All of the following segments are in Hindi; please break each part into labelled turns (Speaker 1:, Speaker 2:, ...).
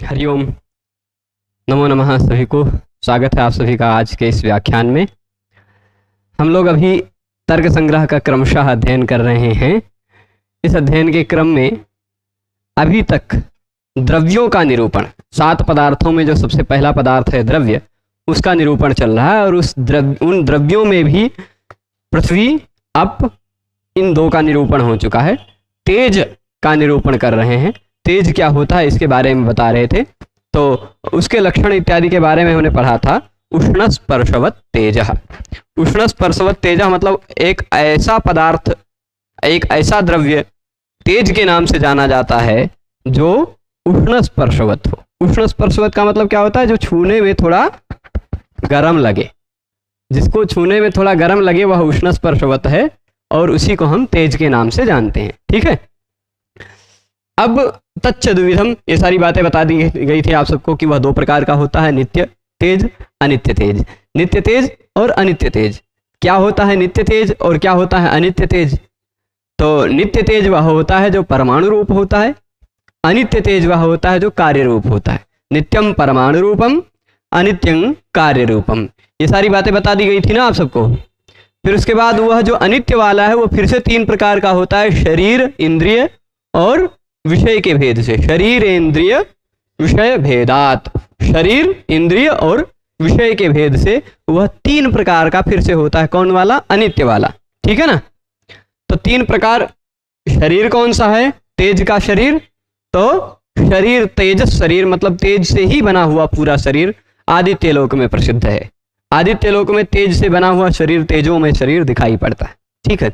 Speaker 1: हरिओम। नमो नमः सभी को। स्वागत है आप सभी का आज के इस व्याख्यान में। हम लोग अभी तर्क संग्रह का क्रमशः अध्ययन कर रहे हैं। इस अध्ययन के क्रम में अभी तक द्रव्यों का निरूपण, 7 पदार्थों में जो सबसे पहला पदार्थ है द्रव्य, उसका निरूपण चल रहा है। और उन द्रव्यों में भी पृथ्वी, अप, इन 2 का निरूपण हो चुका है। तेज का निरूपण कर रहे हैं। तेज क्या होता है इसके बारे में बता रहे थे। तो उसके लक्षण इत्यादि के बारे में हमने पढ़ा था। उष्ण स्पर्शवत तेजः। उष्ण स्पर्शवत तेजः मतलब एक ऐसा पदार्थ, एक ऐसा द्रव्य तेज के नाम से जाना जाता है जो उष्ण स्पर्शवत हो। उष्ण स्पर्शवत का मतलब क्या होता है? जो छूने में थोड़ा गर्म लगे। जिसको छूने में थोड़ा गर्म लगे वह उष्ण स्पर्शवत है, और उसी को हम तेज के नाम से जानते हैं। ठीक है। अब तच्च द्विविधम, ये सारी बातें बता दी गई थी आप सबको कि वह 2 प्रकार का होता है, नित्य तेज, अनित्य तेज। नित्य तेज और अनित्य तेज। क्या होता है नित्य तेज और क्या होता है अनित्य तेज? तो नित्य तेज वह होता है जो परमाणु रूप होता है। अनित्य तेज वह होता है जो कार्य रूप होता है। नित्यम परमाणु रूपम, अनित्यं कार्य रूपम। ये सारी बातें बता दी गई थी ना आप सबको। फिर उसके बाद वह जो अनित्य वाला है वो फिर से 3 प्रकार का होता है, शरीर, इंद्रिय और विषय के भेद से। शरीर, इंद्रिय, विषय भेदात। शरीर, इंद्रिय और विषय के भेद से वह 3 प्रकार का फिर से होता है। कौन वाला? अनित्य वाला। ठीक है ना। तो 3 प्रकार। शरीर कौन सा है? तेज का शरीर। तो शरीर, तेजस शरीर मतलब तेज से ही बना हुआ पूरा शरीर आदित्य लोक में प्रसिद्ध है। आदित्य लोक में तेज से बना हुआ शरीर, तेजों में शरीर दिखाई पड़ता है। ठीक है।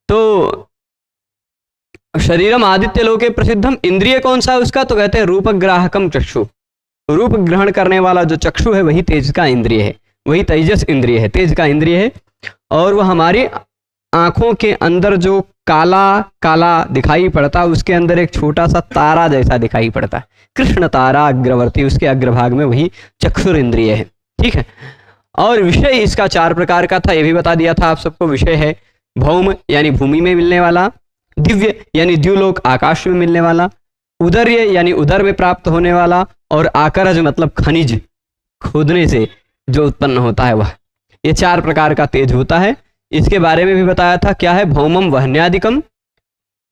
Speaker 1: तो शरीरम आदित्य लोके प्रसिद्धम। इंद्रिय कौन सा है उसका? तो कहते हैं रूपग्राहकम चक्षु। रूप ग्रहण करने वाला जो चक्षु है वही तेज का इंद्रिय है, वही तेजस इंद्रिय है, तेज का इंद्रिय है। और वह हमारी आंखों के अंदर जो काला काला दिखाई पड़ता है उसके अंदर एक छोटा सा तारा जैसा दिखाई पड़ता है, कृष्ण तारा अग्रवर्ती, उसके अग्रभाग में वही चक्षुर इंद्रिय है। ठीक है। और विषय इसका 4 प्रकार का था, ये भी बता दिया था आप सबको। विषय है भौम यानी भूमि में मिलने वाला, दिव्य यानी द्युलोक आकाश में मिलने वाला, उदर्य यानी उदर में प्राप्त होने वाला, और आकरज मतलब खनिज, खोदने से जो उत्पन्न होता है वह। ये 4 प्रकार का तेज होता है। इसके बारे में भी बताया था। क्या है? भौमम वहन्यादिकम।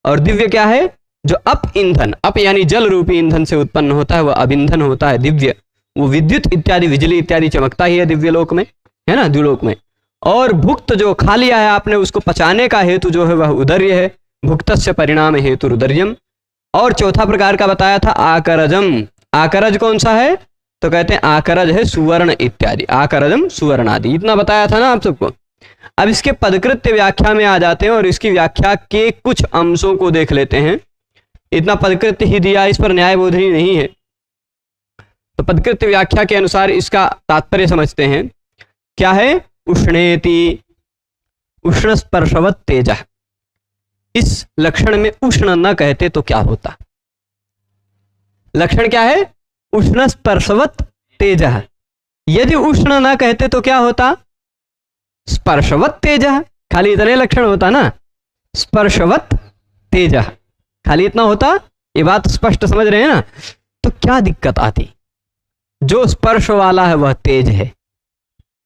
Speaker 1: और दिव्य क्या है? जो अप ईंधन, अप यानी जल रूपी ईंधन से उत्पन्न होता है वह अभिंधन होता है दिव्य। वो विद्युत इत्यादि, बिजली इत्यादि चमकता ही है दिव्य लोक में, है ना, द्युलोक में। और भुक्त, जो खा लिया है आपने उसको पचाने का हेतु जो है वह उदर्य है। भुक्तस्य परिणाम हेतु रुदर्यम। और चौथा प्रकार का बताया था आकरजम। आकरज कौन सा है? तो कहते हैं आकरज है सुवर्ण इत्यादि। आकरजम सुवर्ण आदि। इतना बताया था ना आप सबको। अब इसके पदकृत्य व्याख्या में आ जाते हैं और इसकी व्याख्या के कुछ अंशों को देख लेते हैं। इतना पदकृत्य ही दिया, इस पर न्याय बोधनी नहीं है। तो पदकृत्य व्याख्या के अनुसार इसका तात्पर्य समझते हैं। क्या है? उष्णेति, उष्ण स्पर्शवत तेजः। इस लक्षण में उष्ण न कहते तो क्या होता? लक्षण क्या है? उष्ण स्पर्शवत तेजः। यदि उष्ण न कहते तो क्या होता? स्पर्शवत तेजः। खाली इतने लक्षण होता ना, स्पर्शवत तेजः, खाली इतना होता। ये बात स्पष्ट समझ रहे हैं ना। तो क्या दिक्कत आती? जो स्पर्श वाला है वह तेज है।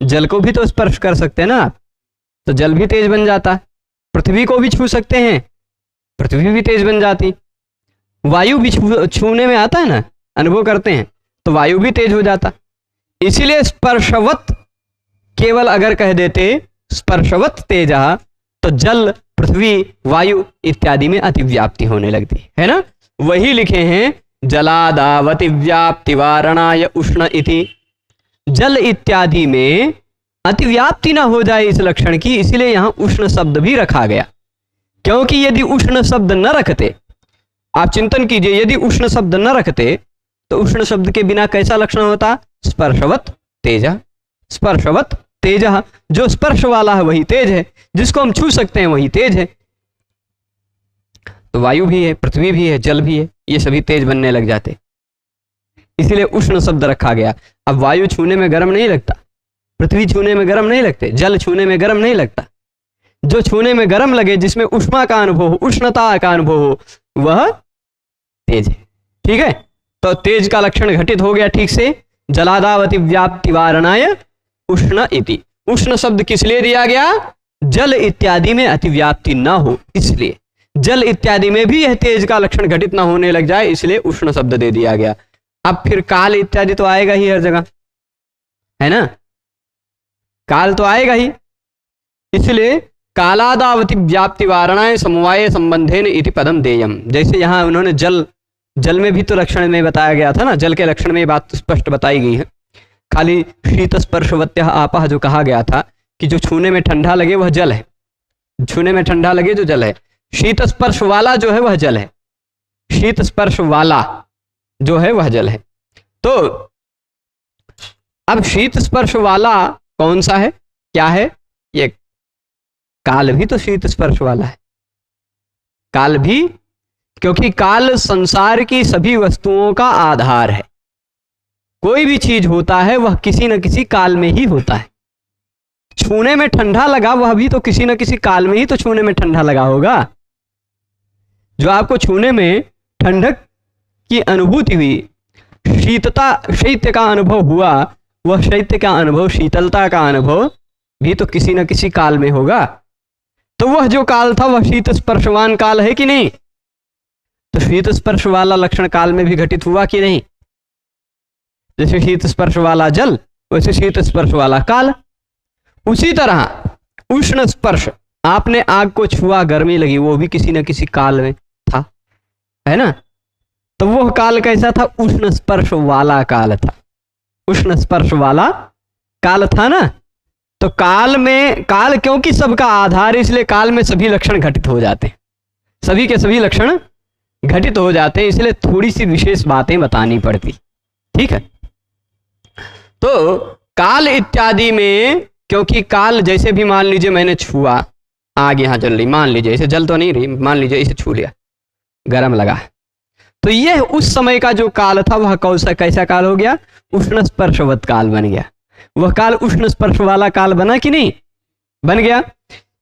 Speaker 1: जल को भी तो स्पर्श कर सकते हैं ना आप, तो जल भी तेज बन जाता। पृथ्वी को भी छू सकते हैं, पृथ्वी भी तेज बन जाती। वायु भी छूने में आता है ना, अनुभव करते हैं, तो वायु भी तेज हो जाता। इसीलिए स्पर्शवत केवल अगर कह देते स्पर्शवत तेजः तो जल, पृथ्वी, वायु इत्यादि में अतिव्याप्ति होने लगती है ना। वही लिखे हैं जलादावति व्याप्ति वारणाय उष्ण इति। जल इत्यादि में अतिव्याप्ति ना हो जाए इस लक्षण की, इसीलिए यहां उष्ण शब्द भी रखा गया। क्योंकि यदि उष्ण शब्द न रखते, आप चिंतन कीजिए, यदि उष्ण शब्द न रखते तो उष्ण शब्द के बिना कैसा लक्षण होता? स्पर्शवत तेजः। स्पर्शवत तेजः, जो स्पर्श वाला है वही तेज है, जिसको हम छू सकते हैं वही तेज है। तो वायु भी है, पृथ्वी भी है, जल भी है, ये सभी तेज बनने लग जाते, इसीलिए उष्ण शब्द रखा गया। अब वायु छूने में गर्म नहीं लगता, पृथ्वी छूने में गर्म नहीं लगते, जल छूने में गर्म नहीं लगता। जो छूने में गर्म लगे, जिसमें उष्मा का अनुभव हो, उष्णता का अनुभव हो, वह तेज है। ठीक है। तो तेज का लक्षण घटित हो गया ठीक से। जलादावति व्याप्ति वारणाय उष्ण इति। उष्ण शब्द किस लिए दिया गया? जल इत्यादि में अतिव्याप्ति न हो इसलिए, जल इत्यादि में भी यह तेज का लक्षण घटित न होने लग जाए इसलिए उष्ण शब्द दे दिया गया। अब फिर काल इत्यादि तो आएगा ही हर जगह, है ना, काल तो आएगा ही, इसलिए कालादावति व्याप्ति वारणाय समवाय संबंधेन इति पदम देयम। जैसे यहां उन्होंने जल में भी तो लक्षण में बताया गया था ना, जल के लक्षण में बात स्पष्ट बताई गई है। खाली शीत स्पर्शवत्यः आपः जो कहा गया था कि जो छूने में ठंडा लगे वह जल है, छूने में ठंडा लगे जो जल है। शीत स्पर्श वाला जो है वह जल है, शीत स्पर्श वाला जो है वह जल है। तो अब शीत स्पर्श वाला कौन सा है, क्या है? ये काल भी तो शीत स्पर्श वाला है, काल भी, क्योंकि काल संसार की सभी वस्तुओं का आधार है। कोई भी चीज होता है वह किसी न किसी काल में ही होता है। छूने में ठंडा लगा वह भी तो किसी न किसी काल में ही तो छूने में ठंडा लगा होगा। जो आपको छूने में ठंडक की अनुभूति हुई, शैत्य का अनुभव हुआ, वह शैत्य का अनुभव, शीतलता का अनुभव भी तो किसी न किसी काल में होगा। तो वह जो काल था वह शीत स्पर्शवान काल है कि नहीं? तो शीत स्पर्श वाला लक्षण काल में भी घटित हुआ कि नहीं? जैसे शीत स्पर्श वाला जल वैसे शीत स्पर्श वाला काल। उसी तरह उष्ण स्पर्श, आपने आग को छुआ, गर्मी लगी, वो भी किसी न किसी काल में था, है ना। तो वह काल कैसा था? उष्ण स्पर्श वाला काल था, उष्ण स्पर्श वाला काल था ना। तो काल में, काल क्योंकि सबका आधार, इसलिए काल में सभी लक्षण घटित हो जाते हैं, सभी के सभी लक्षण घटित हो जाते हैं, इसलिए थोड़ी सी विशेष बातें बतानी पड़ती, ठीक है। तो काल इत्यादि में, क्योंकि काल जैसे भी मान लीजिए मैंने छुआ, आग यहां जल रही, मान लीजिए इसे जल तो नहीं रही, मान लीजिए इसे छू लिया, गर्म लगा, तो यह उस समय का जो काल था वह कौन सा, कैसा काल हो गया? उष्ण स्पर्शवत काल बन गया। वह काल उष्ण स्पर्श वाला काल बना कि नहीं? बन गया।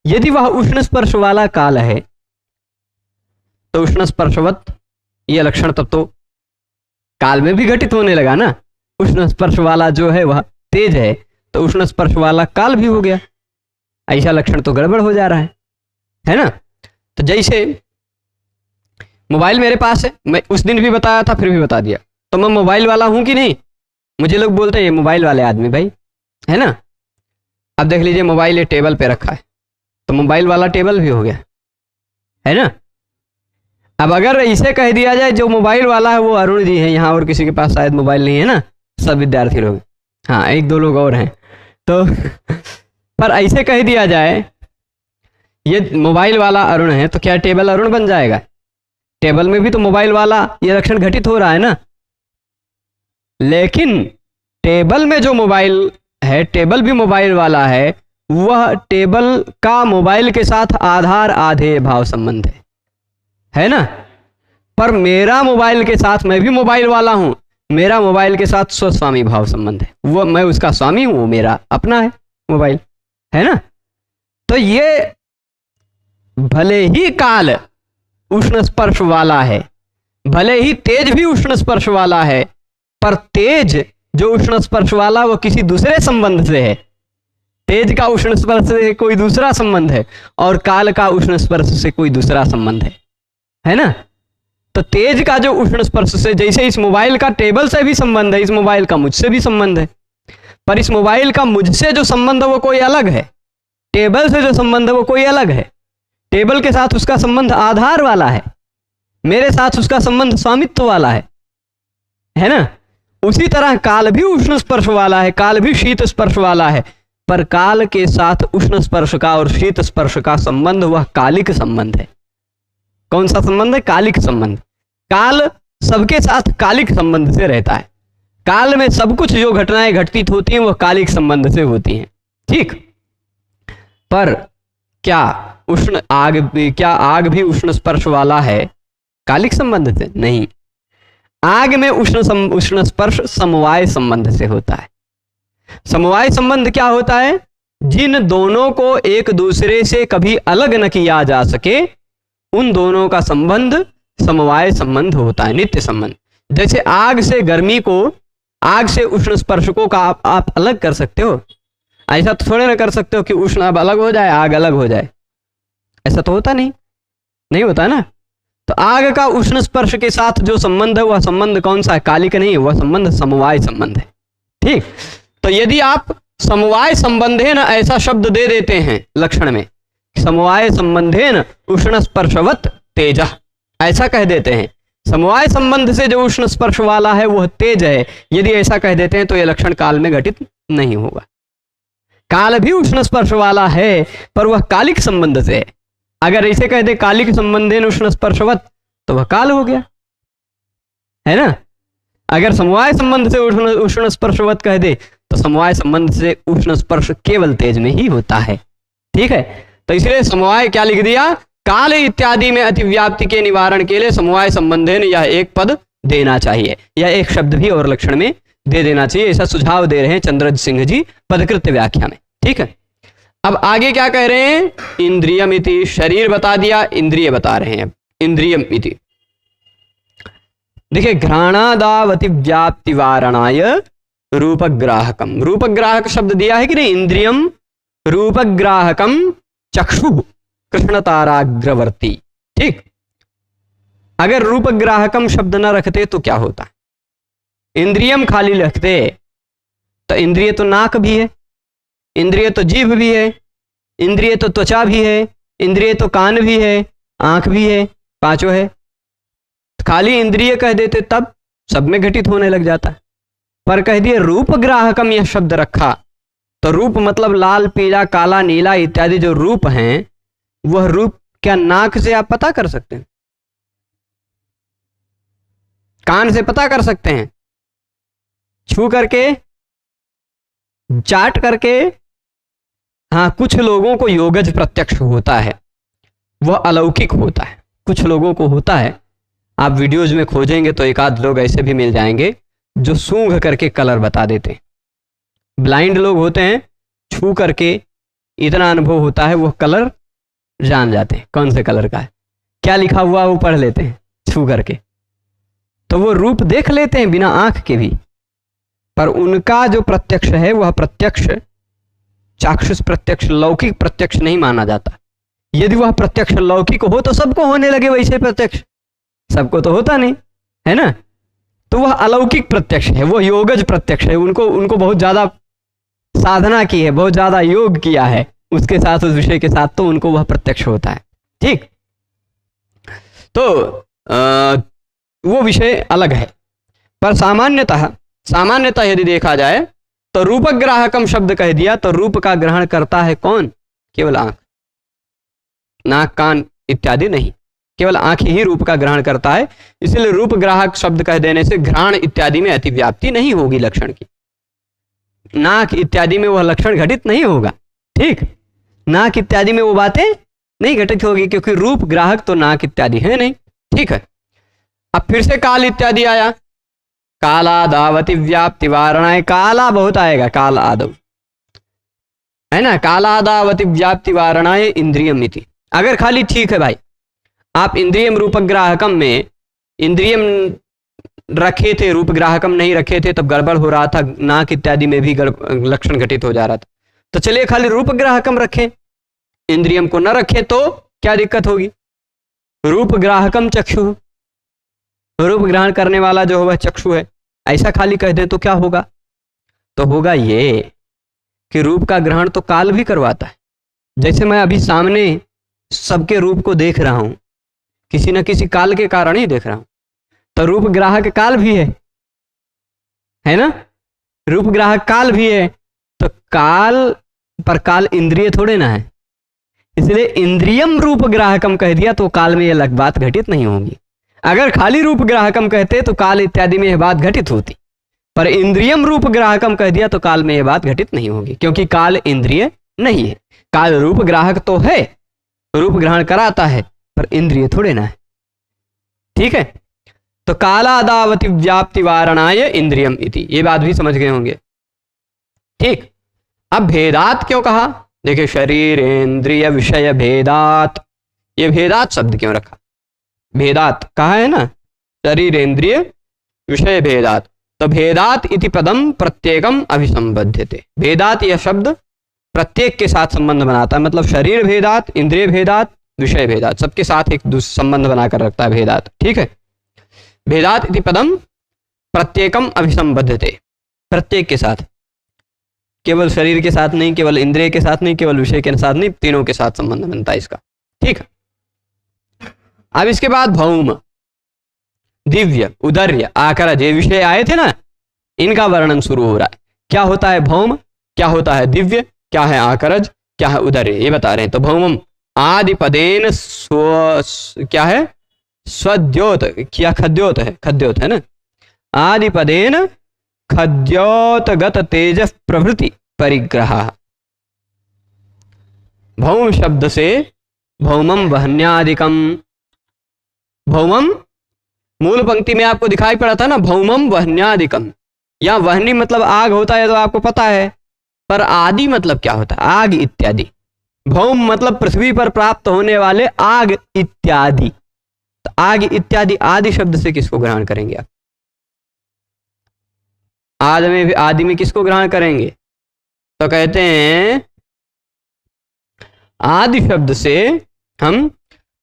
Speaker 1: यदि वह उष्ण स्पर्श वाला काल है तो उष्ण स्पर्शवत यह लक्षण तब तो काल में भी घटित होने लगा ना। उष्ण स्पर्श वाला जो है वह तेज है, तो उष्ण स्पर्श वाला काल भी हो गया। ऐसा लक्षण तो गड़बड़ हो जा रहा है ना। तो जैसे मोबाइल मेरे पास है, मैं उस दिन भी बताया था फिर भी बता दिया, तो मैं मोबाइल वाला हूं कि नहीं? मुझे लोग बोलते हैं ये मोबाइल वाले आदमी भाई, है ना। अब देख लीजिए मोबाइल ये टेबल पे रखा है, तो मोबाइल वाला टेबल भी हो गया, है ना। अब अगर इसे कह दिया जाए जो मोबाइल वाला है वो अरुण जी हैं यहाँ, और किसी के पास शायद मोबाइल नहीं है ना, सब विद्यार्थी लोग, हाँ एक दो लोग और हैं, तो पर ऐसे कह दिया जाए ये मोबाइल वाला अरुण है, तो क्या टेबल अरुण बन जाएगा? टेबल में भी तो मोबाइल वाला ये लक्षण घटित हो रहा है ना। लेकिन टेबल में जो मोबाइल है, टेबल भी मोबाइल वाला है, वह टेबल का मोबाइल के साथ आधार आधे भाव संबंध है ना। पर मेरा मोबाइल के साथ, मैं भी मोबाइल वाला हूं, मेरा मोबाइल के साथ स्वस्वामी भाव संबंध है। वो मैं उसका स्वामी हूं, वो मेरा अपना है मोबाइल, है ना। तो ये भले ही काल उष्ण स्पर्श वाला है, भले ही तेज भी उष्ण स्पर्श वाला है, पर तेज जो उष्ण स्पर्श वाला वो किसी दूसरे संबंध से है। तेज का उष्ण स्पर्श से कोई दूसरा संबंध है और काल का उष्ण स्पर्श से कोई दूसरा संबंध है ना। तो तेज का जो उष्ण स्पर्श से, जैसे इस मोबाइल का टेबल से भी संबंध है, इस मोबाइल का मुझसे भी संबंध है, पर इस मोबाइल का मुझसे जो संबंध है वो कोई अलग है, टेबल से जो संबंध है वो कोई अलग है। टेबल के साथ उसका संबंध आधार वाला है, मेरे साथ उसका संबंध स्वामित्व वाला है ना। उसी तरह काल भी उष्ण स्पर्श वाला है, काल भी शीत स्पर्श वाला है, पर काल के साथ उष्ण स्पर्श का और शीत स्पर्श का संबंध वह कालिक संबंध है। कौन सा संबंध है? कालिक संबंध। काल सबके साथ कालिक संबंध से रहता है। काल में सब कुछ जो घटनाएं घटित होती हैं वह कालिक संबंध से होती हैं, ठीक। पर क्या आग भी उष्ण स्पर्श वाला है कालिक संबंध से? नहीं। आग में उष्ण स्पर्श समवाय संबंध से होता है। समवाय संबंध क्या होता है? जिन दोनों को एक दूसरे से कभी अलग न किया जा सके, उन दोनों का संबंध समवाय संबंध होता है, नित्य संबंध। जैसे आग से गर्मी को, आग से उष्ण स्पर्शकों का आप अलग कर सकते हो, ऐसा तो थोड़े ना कर सकते हो कि उष्ण अब अलग हो जाए, आग अलग हो जाए। ऐसा तो होता नहीं, नहीं होता ना। तो आग का उष्ण स्पर्श के साथ जो संबंध है वह संबंध कौन सा है? कालिक नहीं, वह संबंध समवाय संबंध है। ठीक, तो यदि आप समवाय संबंधेन ऐसा शब्द दे देते हैं लक्षण में, समवाय संबंधेन उष्ण स्पर्शवत तेज, ऐसा कह देते हैं, समवाय संबंध से जो उष्ण स्पर्श वाला है वह तेज है, यदि ऐसा कह देते हैं तो यह लक्षण काल में घटित नहीं होगा। काल भी उष्ण स्पर्श वाला है पर वह कालिक संबंध से है। अगर ऐसे कह दे कालिक संबंधेन उष्ण स्पर्शवत तो वह काल हो गया, है ना। अगर समवाय संबंध से उष्ण स्पर्शवत कह दे तो समवाय संबंध से उष्ण स्पर्श केवल तेज में ही होता है। ठीक है, तो इसलिए समवाय क्या लिख दिया? काल इत्यादि में अतिव्याप्ति के निवारण के लिए समवाय संबंधेन यह एक पद देना चाहिए, या एक शब्द भी और लक्षण में दे देना चाहिए, ऐसा सुझाव दे रहे हैं चंद्रज सिंह जी पदकृत्य व्याख्या में। ठीक है, अब आगे क्या कह रहे हैं? इंद्रियम इति, शरीर बता दिया, इंद्रिय बता रहे हैं। इंद्रियम इति देखिए, घ्राणादावति व्याप्ति वारणाय रूपग्राहकम, रूपग्राहक शब्द दिया है कि नहीं? इंद्रियम रूपग्राहकम चक्षु कृष्णताराग्रवर्ती। ठीक, अगर रूपग्राहकम शब्द न रखते तो क्या होता? इंद्रियम खाली रखते तो इंद्रिय तो नाक भी है, इंद्रिय तो जीभ भी है, इंद्रिय तो त्वचा भी है, इंद्रिय तो कान भी है, आंख भी है, पांचों है। खाली इंद्रिय कह देते तब सब में घटित होने लग जाता, पर कह दिए रूपग्राहकम यह शब्द रखा तो रूप मतलब लाल, पीला, काला, नीला इत्यादि जो रूप हैं, वह रूप क्या नाक से आप पता कर सकते हैं? कान से पता कर सकते हैं? छू करके, चाट करके? हाँ, कुछ लोगों को योगज प्रत्यक्ष होता है, वह अलौकिक होता है, कुछ लोगों को होता है। आप वीडियोज में खोजेंगे तो एक आध लोग ऐसे भी मिल जाएंगे जो सूंघ करके कलर बता देते हैं। ब्लाइंड लोग होते हैं, छू करके इतना अनुभव होता है, वो कलर जान जाते हैं कौन से कलर का है, क्या लिखा हुआ वो पढ़ लेते हैं छू करके, तो वो रूप देख लेते हैं बिना आंख के भी। पर उनका जो प्रत्यक्ष है वह प्रत्यक्ष चाक्षुष प्रत्यक्ष, लौकिक प्रत्यक्ष नहीं माना जाता। यदि वह प्रत्यक्ष लौकिक हो तो सबको होने लगे वैसे प्रत्यक्ष, सबको तो होता नहीं, है ना। तो वह अलौकिक प्रत्यक्ष है, वो योगज प्रत्यक्ष है। उनको बहुत ज्यादा साधना की है, बहुत ज्यादा योग किया है उसके साथ, उस विषय के साथ, तो उनको वह प्रत्यक्ष होता है। ठीक, तो वो विषय अलग है। पर सामान्यतः यदि देखा जाए तो रूपग्राहकम शब्द कह दिया तो रूप का ग्रहण करता है कौन? केवल आंख, नाक, कान इत्यादि नहीं, केवल आंख ही रूप का ग्रहण करता है। इसलिए रूप ग्राहक शब्द कह देने से घ्राण इत्यादि में अतिव्याप्ति नहीं होगी लक्षण की, नाक इत्यादि में वह लक्षण घटित नहीं होगा। ठीक, नाक इत्यादि में वो बातें नहीं घटित होगी क्योंकि रूप ग्राहक तो नाक इत्यादि है नहीं। ठीक है, अब फिर से काल इत्यादि आया, कालादावति व्याप्ति वारणाय, काला बहुत आएगा, काल आदव, है ना। कालादावति व्याप्ति वारणाय इंद्रियम इति, अगर खाली ठीक है भाई, आप इंद्रियम रूपग्राहकम में इंद्रियम रखे थे, रूपग्राहकम नहीं रखे थे, तब गड़बड़ हो रहा था, नाक इत्यादि में भी लक्षण घटित हो जा रहा था। तो चलिए खाली रूपग्राहकम रखें, इंद्रियम को न रखें तो क्या दिक्कत होगी? रूपग्राहकम चक्षु, रूप ग्रहण करने वाला जो वह चक्षु है, ऐसा खाली कह दें तो क्या होगा? तो होगा ये कि रूप का ग्रहण तो काल भी करवाता है। जैसे मैं अभी सामने सबके रूप को देख रहा हूं, किसी न किसी काल के कारण ही देख रहा हूं, तो रूप ग्राहक काल भी है ना, रूप ग्राहक काल भी है। तो काल पर काल इंद्रिय थोड़े ना है, इसलिए इंद्रियम रूप ग्राहकम कह दिया तो काल में यह बात घटित नहीं होगी। अगर खाली रूप ग्राहकम कहते तो काल इत्यादि में यह बात घटित होती, पर इंद्रियम रूप ग्राहकम कह दिया तो काल में यह बात घटित नहीं होगी, क्योंकि काल इंद्रिय नहीं है। काल रूप ग्राहक तो है, रूप ग्रहण कराता है, पर इंद्रिय थोड़े ना है। ठीक है, तो कालादावति व्याप्ति वारणाय इंद्रियम इति, ये बात भी समझ गए होंगे। ठीक, अब भेदात क्यों कहा? देखिए, शरीर इंद्रिय विषय भेदात, ये भेदात शब्द क्यों रखा? भेदात कहा है ना, शरीर इंद्रिय विषय भेदात। तो भेदात इति पदम प्रत्येकम अभिसंबध्यते। भेदात यह शब्द प्रत्येक के साथ संबंध बनाता है, मतलब शरीर भेदात, इंद्रिय भेदात, विषय भेदात, सबके साथ एक संबंध बनाकर रखता है भेदात। ठीक है, भेदात इति पदम प्रत्येकम अभिसंबध्यते, प्रत्येक के साथ, केवल शरीर के साथ नहीं, केवल इंद्रिय के साथ नहीं, केवल विषय के साथ नहीं, तीनों के साथ संबंध बनता है इसका। ठीक है, अब इसके बाद भौम, दिव्य, उदर्य, आकरज, ये विषय आए थे ना, इनका वर्णन शुरू हो रहा है। क्या होता है भौम, क्या होता है दिव्य, क्या है आकरज, क्या है उदर्य, ये बता रहे हैं। तो भौमम आदिपदेन क्या है, स्वद्योत, क्या खद्योत है, खद्योत है ना, आदिपदेन खद्योतगत तेज प्रभृति परिग्रह। भौम शब्द से भौमम वहन्यादिकम, भौमम मूल पंक्ति में आपको दिखाई पड़ा था ना, भौमम वहन्यादिकम, या वहनी मतलब आग होता है तो आपको पता है, पर आदि मतलब क्या होता है, आग इत्यादि। भौम मतलब पृथ्वी पर प्राप्त होने वाले आग इत्यादि। तो आग इत्यादि आदि शब्द से किसको ग्रहण करेंगे आप, आदि में किसको ग्रहण करेंगे, तो कहते हैं आदि शब्द से हम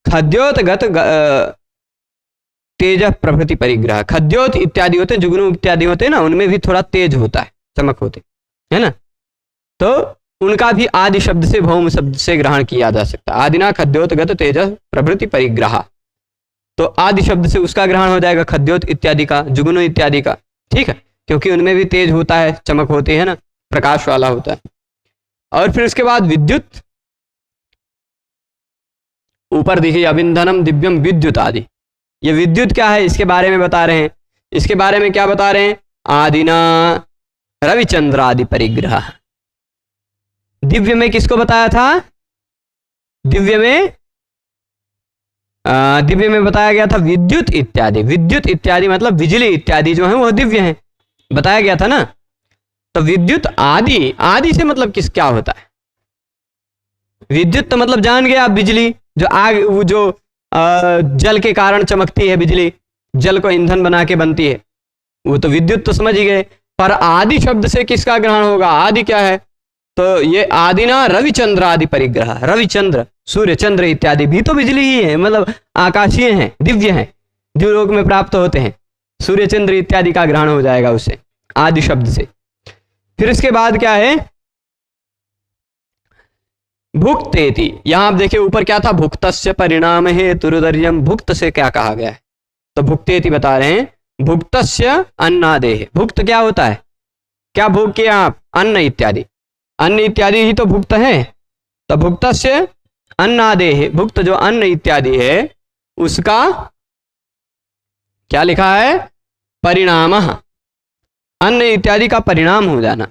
Speaker 1: खद्योतगत तेज प्रभृति परिग्रह, खद्योत इत्यादि होते हैं, जुगनू इत्यादि होते हैं ना, उनमें भी थोड़ा तेज होता है, चमक होते है ना, तो उनका भी आदि शब्द से भौम शब्द से ग्रहण किया जा सकता है। आदिना खद्योतगत तेज प्रभृति परिग्रह, तो आदि शब्द से उसका ग्रहण हो जाएगा, खद्योत इत्यादि का, जुगनू इत्यादि का। ठीक है, क्योंकि उनमें भी तेज होता है, चमक होती है ना, प्रकाश वाला होता है। और फिर उसके बाद विद्युत, ऊपर देखिए अविंधनम दिव्यम विद्युत आदि, ये विद्युत क्या है इसके बारे में बता रहे हैं। इसके बारे में क्या बता रहे हैं, आदिना रविचंद्र आदि परिग्रह। दिव्य में किसको बताया था, दिव्य में बताया गया था विद्युत इत्यादि। विद्युत इत्यादि मतलब बिजली इत्यादि जो है वो दिव्य है, बताया गया था ना। तो विद्युत आदि, आदि से मतलब क्या होता है, विद्युत तो मतलब जान गए आप, बिजली जो आग, वो जो जल के कारण चमकती है बिजली, जल को ईंधन बना के बनती है, वो तो विद्युत तो समझ ही गए। पर आदि शब्द से किसका ग्रहण होगा, आदि क्या है, तो ये आदिना रविचंद्र आदि परिग्रह। रविचंद्र, सूर्य, चंद्र इत्यादि भी तो बिजली ही है, मतलब आकाशीय हैं, दिव्य हैं, द्युलोक में प्राप्त होते हैं। सूर्य चंद्र इत्यादि का ग्रहण हो जाएगा उससे, आदि शब्द से। फिर इसके बाद क्या है, भुक्तेति। यहां आप देखिए ऊपर क्या था, भुक्तस्य परिणाम हेतुरुदर्यम, भुक्त से क्या कहा गया है, तो भुक्तेति बता रहे हैं, भुक्तस्य अन्नादेह। भुक्त क्या होता है, क्या भोग किया आप, अन्न इत्यादि, अन्न इत्यादि ही तो भुक्त है। तो भुक्तस्य अन्नादेह, भुक्त जो अन्न इत्यादि है उसका क्या लिखा है, परिणाम, अन्न इत्यादि का परिणाम हो जाना।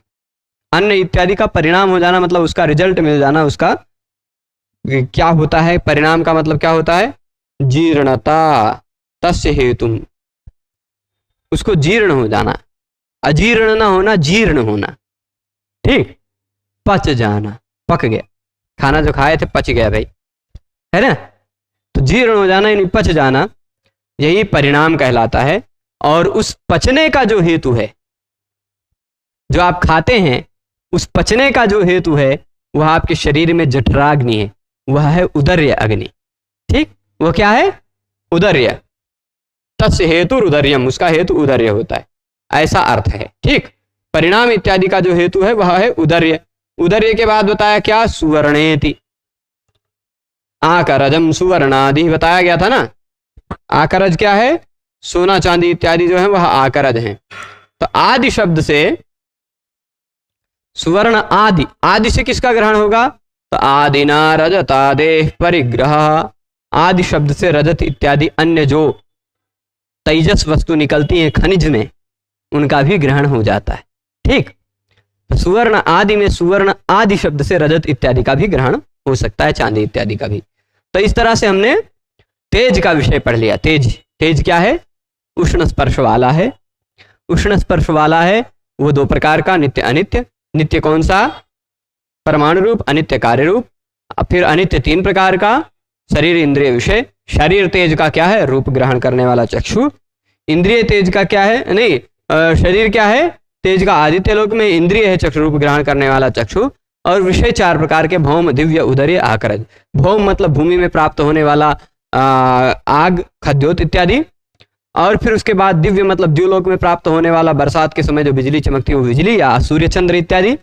Speaker 1: अन्न इत्यादि का परिणाम हो जाना मतलब उसका रिजल्ट मिल जाना, उसका क्या होता है, परिणाम का मतलब क्या होता है, जीर्णता, तस्य हेतुम, उसको जीर्ण हो जाना, अजीर्ण ना होना, जीर्ण होना। ठीक, पच जाना, पक गया, खाना जो खाए थे पच गया भाई, है ना, तो जीर्ण हो जाना यानी पच जाना, यही परिणाम कहलाता है। और उस पचने का जो हेतु है, जो आप खाते हैं, उस पचने का जो हेतु है वह आपके शरीर में जठराग्नि है, वह है उदर्य अग्नि। ठीक, वो क्या है, उदर्य, तस्य हेतु उदर्यम, उसका हेतु उदर्य होता है, ऐसा अर्थ है। ठीक, परिणाम इत्यादि का जो हेतु है वह है उदर्य। उदर्य के बाद बताया क्या, सुवर्णेति, आकरजम सुवर्णादि बताया गया था ना। आकरज क्या है, सोना चांदी इत्यादि जो है वह आकरज है। तो आदि शब्द से सुवर्ण आदि, आदि से किसका ग्रहण होगा, तो आदिना रजतादेह परिग्रह। आदि शब्द से रजत इत्यादि अन्य जो तेजस वस्तु निकलती हैं खनिज में, उनका भी ग्रहण हो जाता है। ठीक, तो सुवर्ण आदि में सुवर्ण आदि शब्द से रजत इत्यादि का भी ग्रहण हो सकता है, चांदी इत्यादि का भी। तो इस तरह से हमने तेज का विषय पढ़ लिया। तेज, तेज क्या है, उष्ण स्पर्श वाला है। उष्ण स्पर्श वाला है वो दो प्रकार का, नित्य अनित्य। नित्य कौन सा, परमाणु रूप, अनित्य कार्य रूप। फिर अनित्य तीन प्रकार का, शरीर इंद्रिय विषय। शरीर तेज का क्या है, रूप ग्रहण करने वाला चक्षु। इंद्रिय तेज का क्या है, नहीं शरीर क्या है, तेज का। आदित्य लोक में इंद्रिय है चक्षु रूप ग्रहण करने वाला चक्षु, और विषय 4 प्रकार के, भौम, दिव्य, उदर्य, आकरज। भौम मतलब भूमि में प्राप्त होने वाला आग, खद्योत इत्यादि। और फिर उसके बाद दिव्य मतलब द्युलोक में प्राप्त होने वाला बरसात के समय जो बिजली चमकती है वो बिजली या सूर्य चंद्र इत्यादि।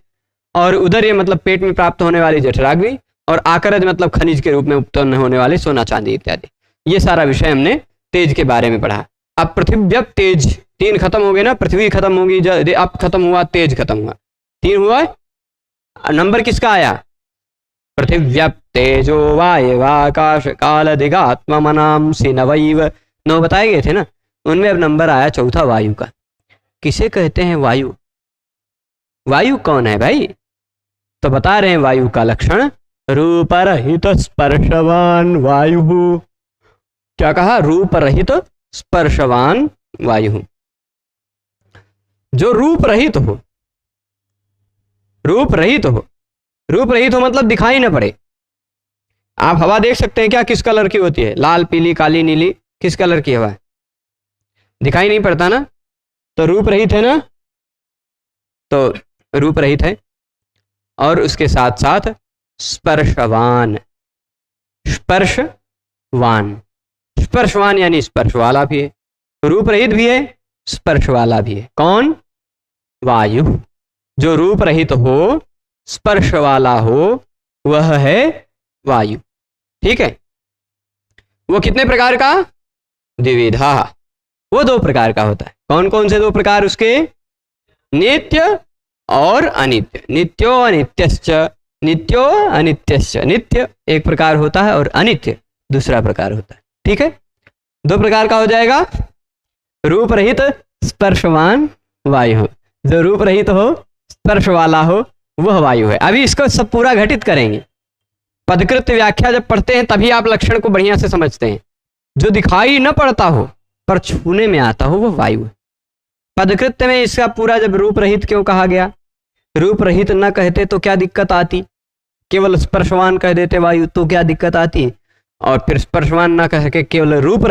Speaker 1: और उदर्य मतलब पेट में प्राप्त होने वाली जठराग्नि। और आकरज मतलब खनिज के रूप में उत्पन्न होने वाले सोना चांदी इत्यादि। ये सारा विषय हमने तेज के बारे में पढ़ा। अब पृथ्व्यप तेज, 3 खत्म हो गए ना, पृथ्वी खत्म होगी, अब खत्म हुआ, तेज खत्म हुआ, 3 हुआ। नंबर किसका आया? पृथिव्यप तेजो वायवाकाश काल दिगात्मनांसि नवैव, 9 बताए गए थे ना, उनमें अब नंबर आया चौथा वायु का। किसे कहते हैं वायु? वायु कौन है भाई? तो बता रहे हैं वायु का लक्षण, रूप रहित स्पर्शवान वायु। क्या कहा? रूप रहित स्पर्शवान वायु। जो रूप रहित हो, रूप रहित हो, रूप रहित हो मतलब दिखाई ना पड़े। आप हवा देख सकते हैं क्या, किस कलर की होती है? लाल, पीली, काली, नीली, किस कलर की हवा है? दिखाई नहीं पड़ता ना, तो रूप रहित है ना, तो रूप रहित है। और उसके साथ साथ स्पर्शवान, स्पर्शवान, स्पर्शवान यानी स्पर्श वाला भी है, रूप रहित भी है, स्पर्श वाला भी है। कौन? वायु। जो रूप रहित हो, स्पर्श वाला हो, वह है वायु। ठीक है। वो कितने प्रकार का? द्विविधा। वो 2 प्रकार का होता है। कौन कौन से 2 प्रकार उसके? नित्य और अनित्य। नित्यो अनित्यश्च, नित्यो अनित्यश्च। नित्य एक प्रकार होता है और अनित्य दूसरा प्रकार होता है। ठीक है, 2 प्रकार का हो जाएगा। रूप रहित स्पर्शवान वायु, जो रूप रहित हो, स्पर्श वाला हो, वह वायु है। अभी इसको सब पूरा घटित करेंगे। पदकृत व्याख्या जब पढ़ते हैं तभी आप लक्षण को बढ़िया से समझते हैं। जो दिखाई न पड़ता हो पर छूने में आता हो, वो वायु है। पदकृत्य में इसका पूरा जब रूप रहित क्यों कहा गया? रूप रहित न कहते तो क्या दिक्कत आती? केवल स्पर्शवान कह देते वायु तो क्या दिक्कत आती? और फिर स्पर्शवान न कह के केवल रूप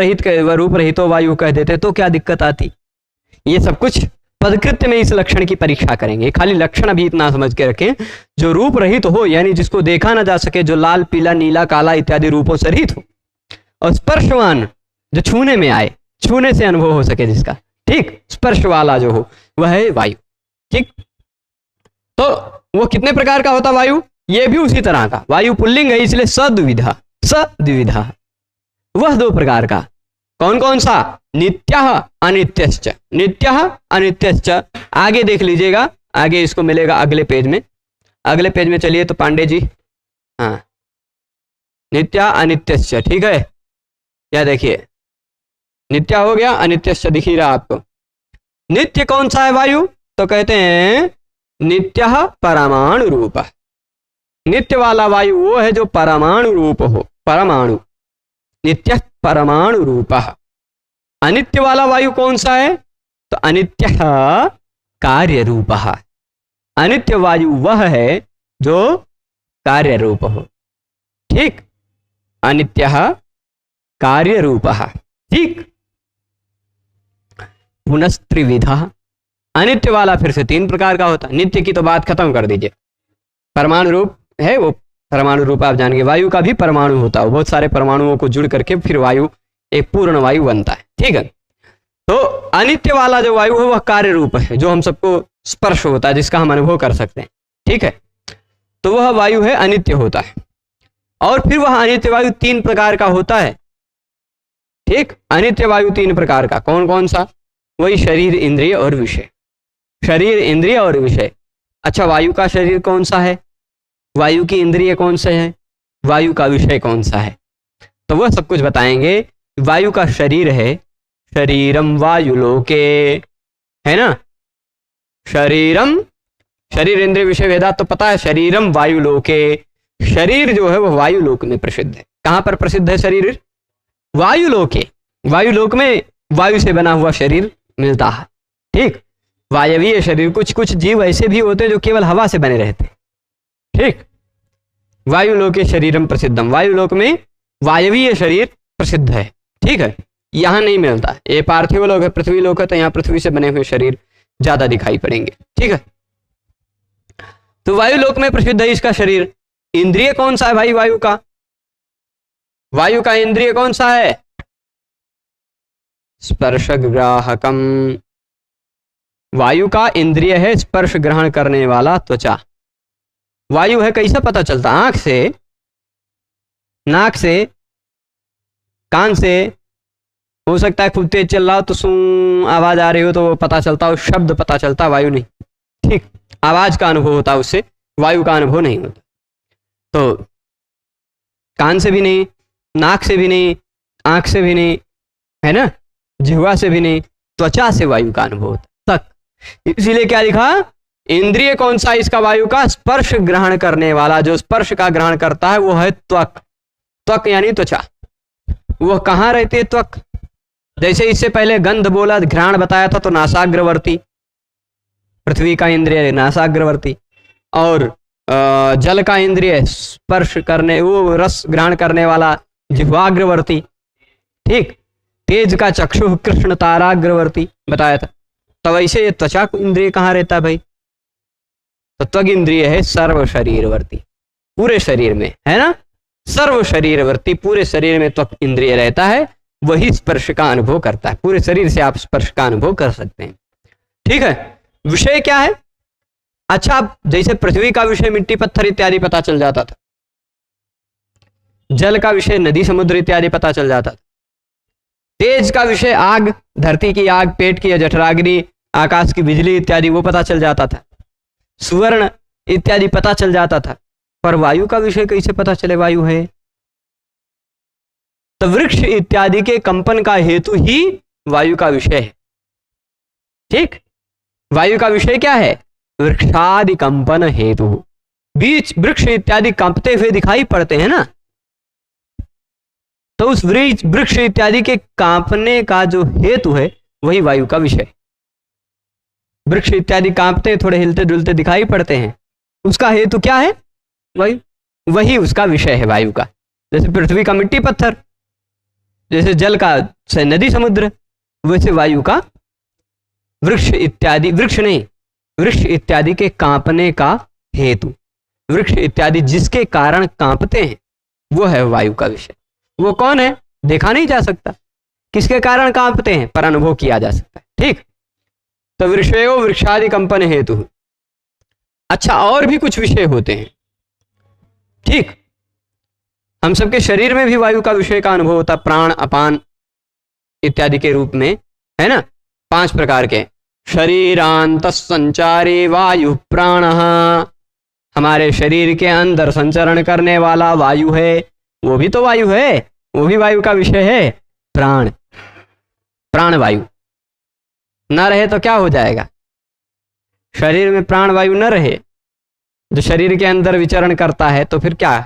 Speaker 1: रहितो वायु कह देते तो क्या दिक्कत आती? ये सब कुछ पदकृत्य में इस लक्षण की परीक्षा करेंगे। खाली लक्षण अभी इतना समझ के रखें, जो रूप रहित हो यानी जिसको देखा ना जा सके, जो लाल, पीला, नीला, काला इत्यादि रूपों से रहित हो। और स्पर्शवान जो छूने में आए, छूने से अनुभव हो सके जिसका, ठीक, स्पर्श वाला जो हो, वह है वायु। ठीक, तो वो कितने प्रकार का होता वायु? ये भी उसी तरह का। वायु पुल्लिंग है इसलिए सद्विधा, सद्विधा। वह 2 प्रकार का। कौन कौन सा? नित्यः अनित्यश्च, नित्यः अनित्यश्च। आगे देख लीजिएगा, आगे इसको मिलेगा अगले पेज में। अगले पेज में चलिए तो पांडे जी, हाँ, नित्या अनित्यश्च। ठीक है, क्या देखिए, नित्य हो गया, अनित्यश्च दिख ही रहा आपको। नित्य कौन सा है वायु? तो कहते हैं नित्यः परमाणु रूप। नित्य वाला वायु वो है जो परमाणु रूप हो, परमाणु, नित्य परमाणु रूप। अनित्य वाला वायु कौन सा है? तो अनित्य कार्य रूप। अनित्य वायु वह है जो कार्य रूप हो। ठीक, अनित्य कार्य रूप। ठीक, पुनस्त्रिविधा। अनित्य वाला फिर से 3 प्रकार का होता है। नित्य की तो बात खत्म कर दीजिए, परमाणु रूप है वो, परमाणु रूप आप जानेंगे। वायु का भी परमाणु होता है, बहुत सारे परमाणुओं को जुड़ करके फिर वायु एक पूर्ण वायु बनता है। ठीक है, तो अनित्य वाला जो वायु है वह कार्य रूप है, जो हम सबको स्पर्श होता है, जिसका हम अनुभव कर सकते हैं। ठीक है, तो वह वायु है, अनित्य होता है। और फिर वह अनित्य वायु 3 प्रकार का होता है। ठीक, अनित्य वायु 3 प्रकार का। कौन कौन सा? वही शरीर, इंद्रिय और विषय। शरीर, इंद्रिय और विषय। अच्छा, वायु का शरीर कौन सा है? वायु की इंद्रिय कौन सा है? वायु का विषय कौन सा है? तो वह सब कुछ बताएंगे। वायु का शरीर है, शरीरम वायुलोके, है ना? शरीरम, शरीर इंद्रिय विषय वेदा तो पता है। शरीरम वायुलोके, शरीर जो है वह वायुलोक में प्रसिद्ध है। कहां पर प्रसिद्ध है शरीर? वायुलोके। वायुलोक में वायु से बना हुआ शरीर मिलता है। ठीक, वायवीय शरीर। कुछ कुछ जीव ऐसे भी होते हैं जो केवल हवा से बने रहते हैं। ठीक, वायुलोके शरीरम प्रसिद्धम। वायुलोक में वायवीय शरीर प्रसिद्ध है। ठीक है, यहाँ नहीं मिलता। ये पार्थिव लोक है, पृथ्वी लोक है, तो यहाँ पृथ्वी से बने हुए शरीर ज्यादा दिखाई पड़ेंगे। ठीक है, तो वायु लोक में प्रसिद्ध है इसका शरीर। इंद्रिय कौन सा है भाई वायु का? वायु का इंद्रिय कौन सा है? स्पर्श ग्राहकम। वायु का इंद्रिय है स्पर्श ग्रहण करने वाला त्वचा। वायु है, कैसे पता चलता? आंख से, नाक से, कान से। हो सकता है खूब तेज चल रहा हो तो सू आवाज आ रही हो तो पता चलता हो, शब्द पता चलता, वायु नहीं। ठीक, आवाज का अनुभव होता है उससे, वायु का अनुभव नहीं होता। तो कान से भी नहीं, नाक से भी नहीं, आंख से भी नहीं, है ना, जिह्वा से भी नहीं, त्वचा से वायु का अनुभव होता तक। इसीलिए क्या लिखा? इंद्रिय कौन सा इसका वायु का? स्पर्श ग्रहण करने वाला। जो स्पर्श का ग्रहण करता है वो है त्वक। त्वक यानी त्वचा। वो कहाँ रहती है त्वक? जैसे इससे पहले गंध बोला, घ्राण बताया था, तो नासाग्रवर्ती, पृथ्वी का इंद्रिय नासाग्रवर्ती। और जल का इंद्रिय स्पर्श करने, वो रस ग्रहण करने वाला जिह्वाग्रवर्ती। ठीक, तेज का चक्षु कृष्ण ताराग्रवर्ती बताया था। तो वैसे ये त्वचा इंद्रिय कहाँ रहता है भाई? तो त्वग इंद्रिय है सर्व शरीरवर्ती, पूरे शरीर में, है ना, सर्व शरीरवर्ती, पूरे शरीर में त्वक इंद्रिय रहता है। वही स्पर्श का अनुभव करता है। पूरे शरीर से आप स्पर्श का अनुभव कर सकते हैं। ठीक है, विषय क्या है? अच्छा, जैसे पृथ्वी का विषय मिट्टी पत्थर इत्यादि पता चल जाता था, जल का विषय नदी समुद्र इत्यादि पता चल जाता था, तेज का विषय आग, धरती की आग, पेट की जठराग्नि, आकाश की बिजली इत्यादि वो पता चल जाता था, सुवर्ण इत्यादि पता चल जाता था। पर वायु का विषय कैसे पता चले वायु है? तो वृक्ष इत्यादि के कंपन का हेतु ही वायु का विषय है। ठीक, वायु का विषय क्या है? वृक्षादि कंपन हेतु। बीच वृक्ष इत्यादि कंपते हुए दिखाई पड़ते हैं ना, तो उस वृक्ष इत्यादि के कांपने का जो हेतु है वही वायु का विषय। वृक्ष इत्यादि कांपते, थोड़े हिलते डुलते दिखाई पड़ते हैं, उसका हेतु क्या है? वायु। वही उसका विषय है वायु का। जैसे पृथ्वी का मिट्टी पत्थर, जैसे जल का से नदी समुद्र, वैसे वायु का वृक्ष इत्यादि, वृक्ष नहीं, वृक्ष इत्यादि के कांपने का हेतु, वृक्ष इत्यादि जिसके कारण कांपते हैं वो है वायु का विषय। वो कौन है? देखा नहीं जा सकता, किसके कारण कांपते हैं, पर अनुभव किया जा सकता है। ठीक, तो विषयो वृक्षादि कंपन हेतु। अच्छा, और भी कुछ विषय होते हैं। ठीक, हम सबके शरीर में भी वायु का विषय का अनुभव होता है, प्राण, अपान इत्यादि के रूप में, है ना, 5 प्रकार के। शरीरांत संचारी वायु प्राण, हमारे शरीर के अंदर संचरण करने वाला वायु है, वो भी तो वायु है, वो भी वायु का विषय है। प्राण, प्राण वायु न रहे तो क्या हो जाएगा? शरीर में प्राण वायु न रहे, जो शरीर के अंदर विचरण करता है, तो फिर क्या?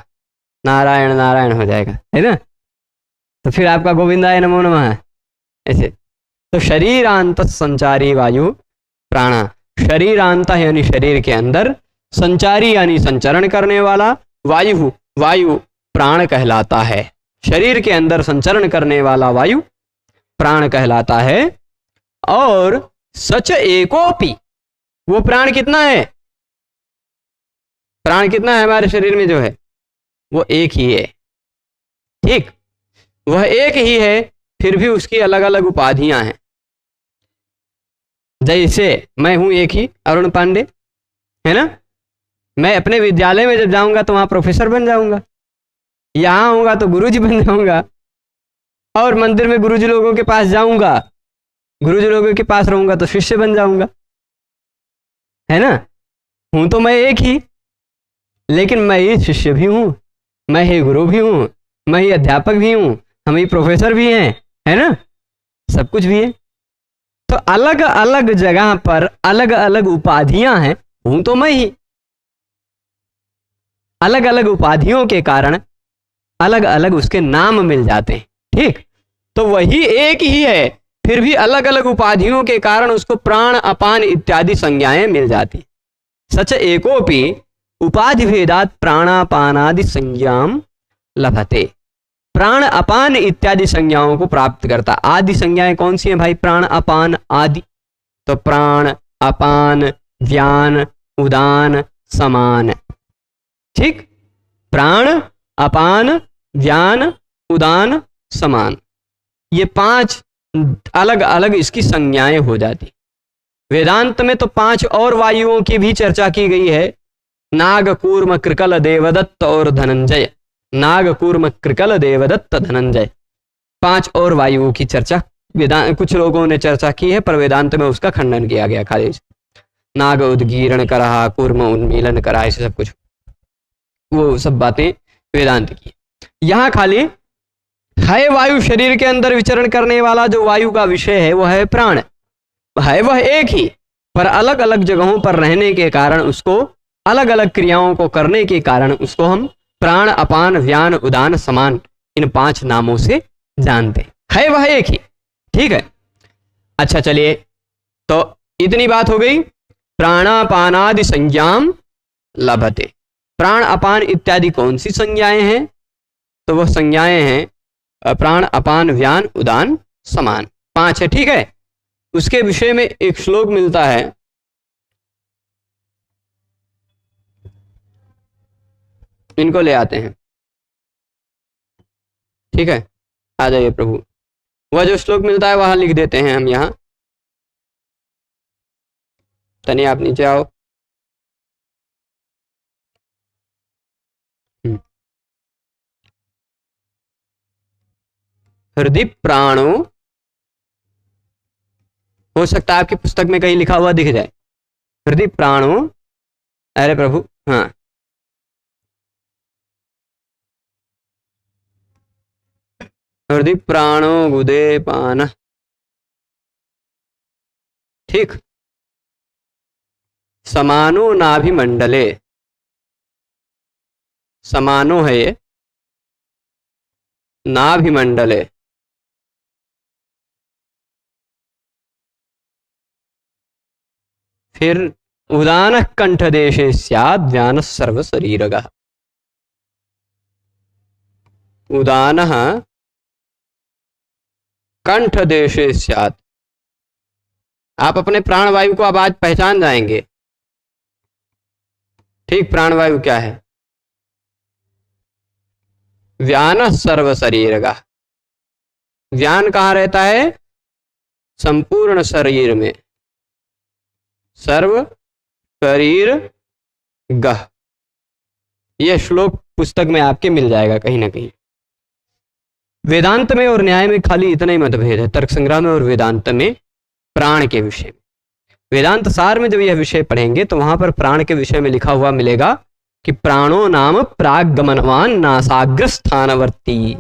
Speaker 1: नारायण नारायण हो जाएगा, है ना। तो फिर आपका गोविंदाय नमो नमः ऐसे। तो शरीरांत संचारी वायु प्राण, शरीरांत यानी शरीर के अंदर, संचारी यानी संचरण करने वाला, वायु, वायु प्राण कहलाता है। शरीर के अंदर संचरण करने वाला वायु प्राण कहलाता है। और सच एकोपी, वो प्राण कितना है? प्राण कितना है हमारे शरीर में जो है? वो एक ही है। ठीक, वह एक ही है, फिर भी उसकी अलग अलग उपाधियां हैं। जैसे मैं हूं एक ही, अरुण पांडे, है ना, मैं अपने विद्यालय में जब जाऊंगा तो वहां प्रोफेसर बन जाऊंगा, यहां होगा तो गुरुजी बन जाऊंगा, और मंदिर में गुरुजी लोगों के पास जाऊंगा, गुरुजी लोगों के पास रहूंगा तो शिष्य बन जाऊंगा, है ना। हूं तो मैं एक ही, लेकिन मैं ही शिष्य भी हूं, मैं ही गुरु भी हूं, मैं ही अध्यापक भी हूं, हम ही प्रोफेसर भी हैं, है ना, सब कुछ भी है। तो अलग अलग जगह पर अलग अलग उपाधियां हैं, हूं तो मैं ही। अलग अलग उपाधियों के कारण अलग अलग उसके नाम मिल जाते हैं। ठीक, तो वही एक ही है, फिर भी अलग अलग उपाधियों के कारण उसको प्राण, अपान इत्यादि संज्ञाएं मिल जाती। सच एकोपि उपाधि भेदात प्राणापानादि संज्ञाम लभते। प्राण अपान इत्यादि संज्ञाओं को प्राप्त करता। आदि संज्ञाएं कौन सी हैं भाई? प्राण अपान आदि। तो प्राण अपान व्यान उदान समान। ठीक, प्राण अपान व्यान उदान समान, ये 5 अलग अलग इसकी संज्ञाएं हो जाती। वेदांत में तो 5 और वायुओं की भी चर्चा की गई है, नाग कूर्म कृकल देवदत्त और धनंजय। नाग कूर्म कृकल देवदत्त धनंजय, 5 और वायुओं की चर्चा वेदांत कुछ लोगों ने चर्चा की है, पर वेदांत में उसका खंडन किया गया। खाली नाग उद्गीरण करा, कूर्म उन्मीलन करा, ऐसे सब कुछ वो सब बातें वेदांत की। यहाँ खाली है वायु शरीर के अंदर विचरण करने वाला जो वायु का विषय है वो है प्राण। है वह एक ही, पर अलग अलग जगहों पर रहने के कारण उसको अलग अलग क्रियाओं को करने के कारण उसको हम प्राण अपान व्यान उदान समान इन 5 नामों से जानते हैं। है वह एक ही। ठीक है, अच्छा चलिए, तो इतनी बात हो गई। प्राणापानादि संज्ञाम लभते। प्राण अपान इत्यादि कौन सी संज्ञाएं हैं? तो वह संज्ञाएं हैं प्राण अपान व्यान उदान समान, 5 है। ठीक है, उसके विषय में एक श्लोक मिलता है, इनको ले आते हैं। ठीक है, आ जाइए प्रभु। वह जो श्लोक मिलता है वहां लिख देते हैं हम यहां। तनी आप नीचे आओ। हृदय प्राणो, हो सकता है आपकी पुस्तक में कहीं लिखा हुआ दिख जाए, हृदय प्राणो। अरे प्रभु, हाँ, हृदय प्राणो गुदे पान। ठीक, समानो नाभिमंडले, समानो है ये, नाभिमंडले। फिर उदान कंठ देशे स्याद् व्यान सर्व शरीरगः। उदान कंठ देशे स्यात्। आप अपने प्राणवायु को अब आज पहचान जाएंगे। ठीक, प्राणवायु क्या है? व्यान सर्व शरीरगः। व्यान कहाँ रहता है? संपूर्ण शरीर में। सर्व शरीर गह, यह श्लोक पुस्तक में आपके मिल जाएगा कहीं ना कहीं। वेदांत में और न्याय में खाली इतना ही मतभेद है, तर्क संग्रह में और वेदांत में प्राण के विषय में। वेदांत सार में जब यह विषय पढ़ेंगे तो वहां पर प्राण के विषय में लिखा हुआ मिलेगा कि प्राणो नाम प्रागगमनवान नासाग्र स्थानवर्ती।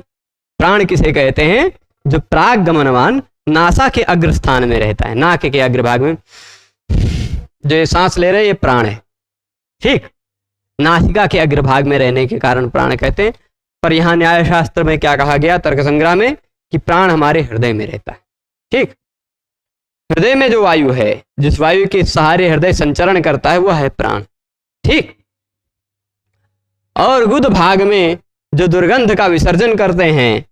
Speaker 1: प्राण किसे कहते हैं? जो प्रागगमनवान, नासा के अग्र स्थान में रहता है, नाक के अग्रभाग में जो ये सांस ले रहे हैं ये प्राण है। ठीक, नासिका के अग्रभाग में रहने के कारण प्राण कहते हैं। पर यहां न्याय शास्त्र में क्या कहा गया तर्क संग्रह में कि प्राण हमारे हृदय में रहता है। ठीक, हृदय में जो वायु है, जिस वायु के सहारे हृदय संचरण करता है वह है प्राण। ठीक, और गुद भाग में जो दुर्गंध का विसर्जन करते हैं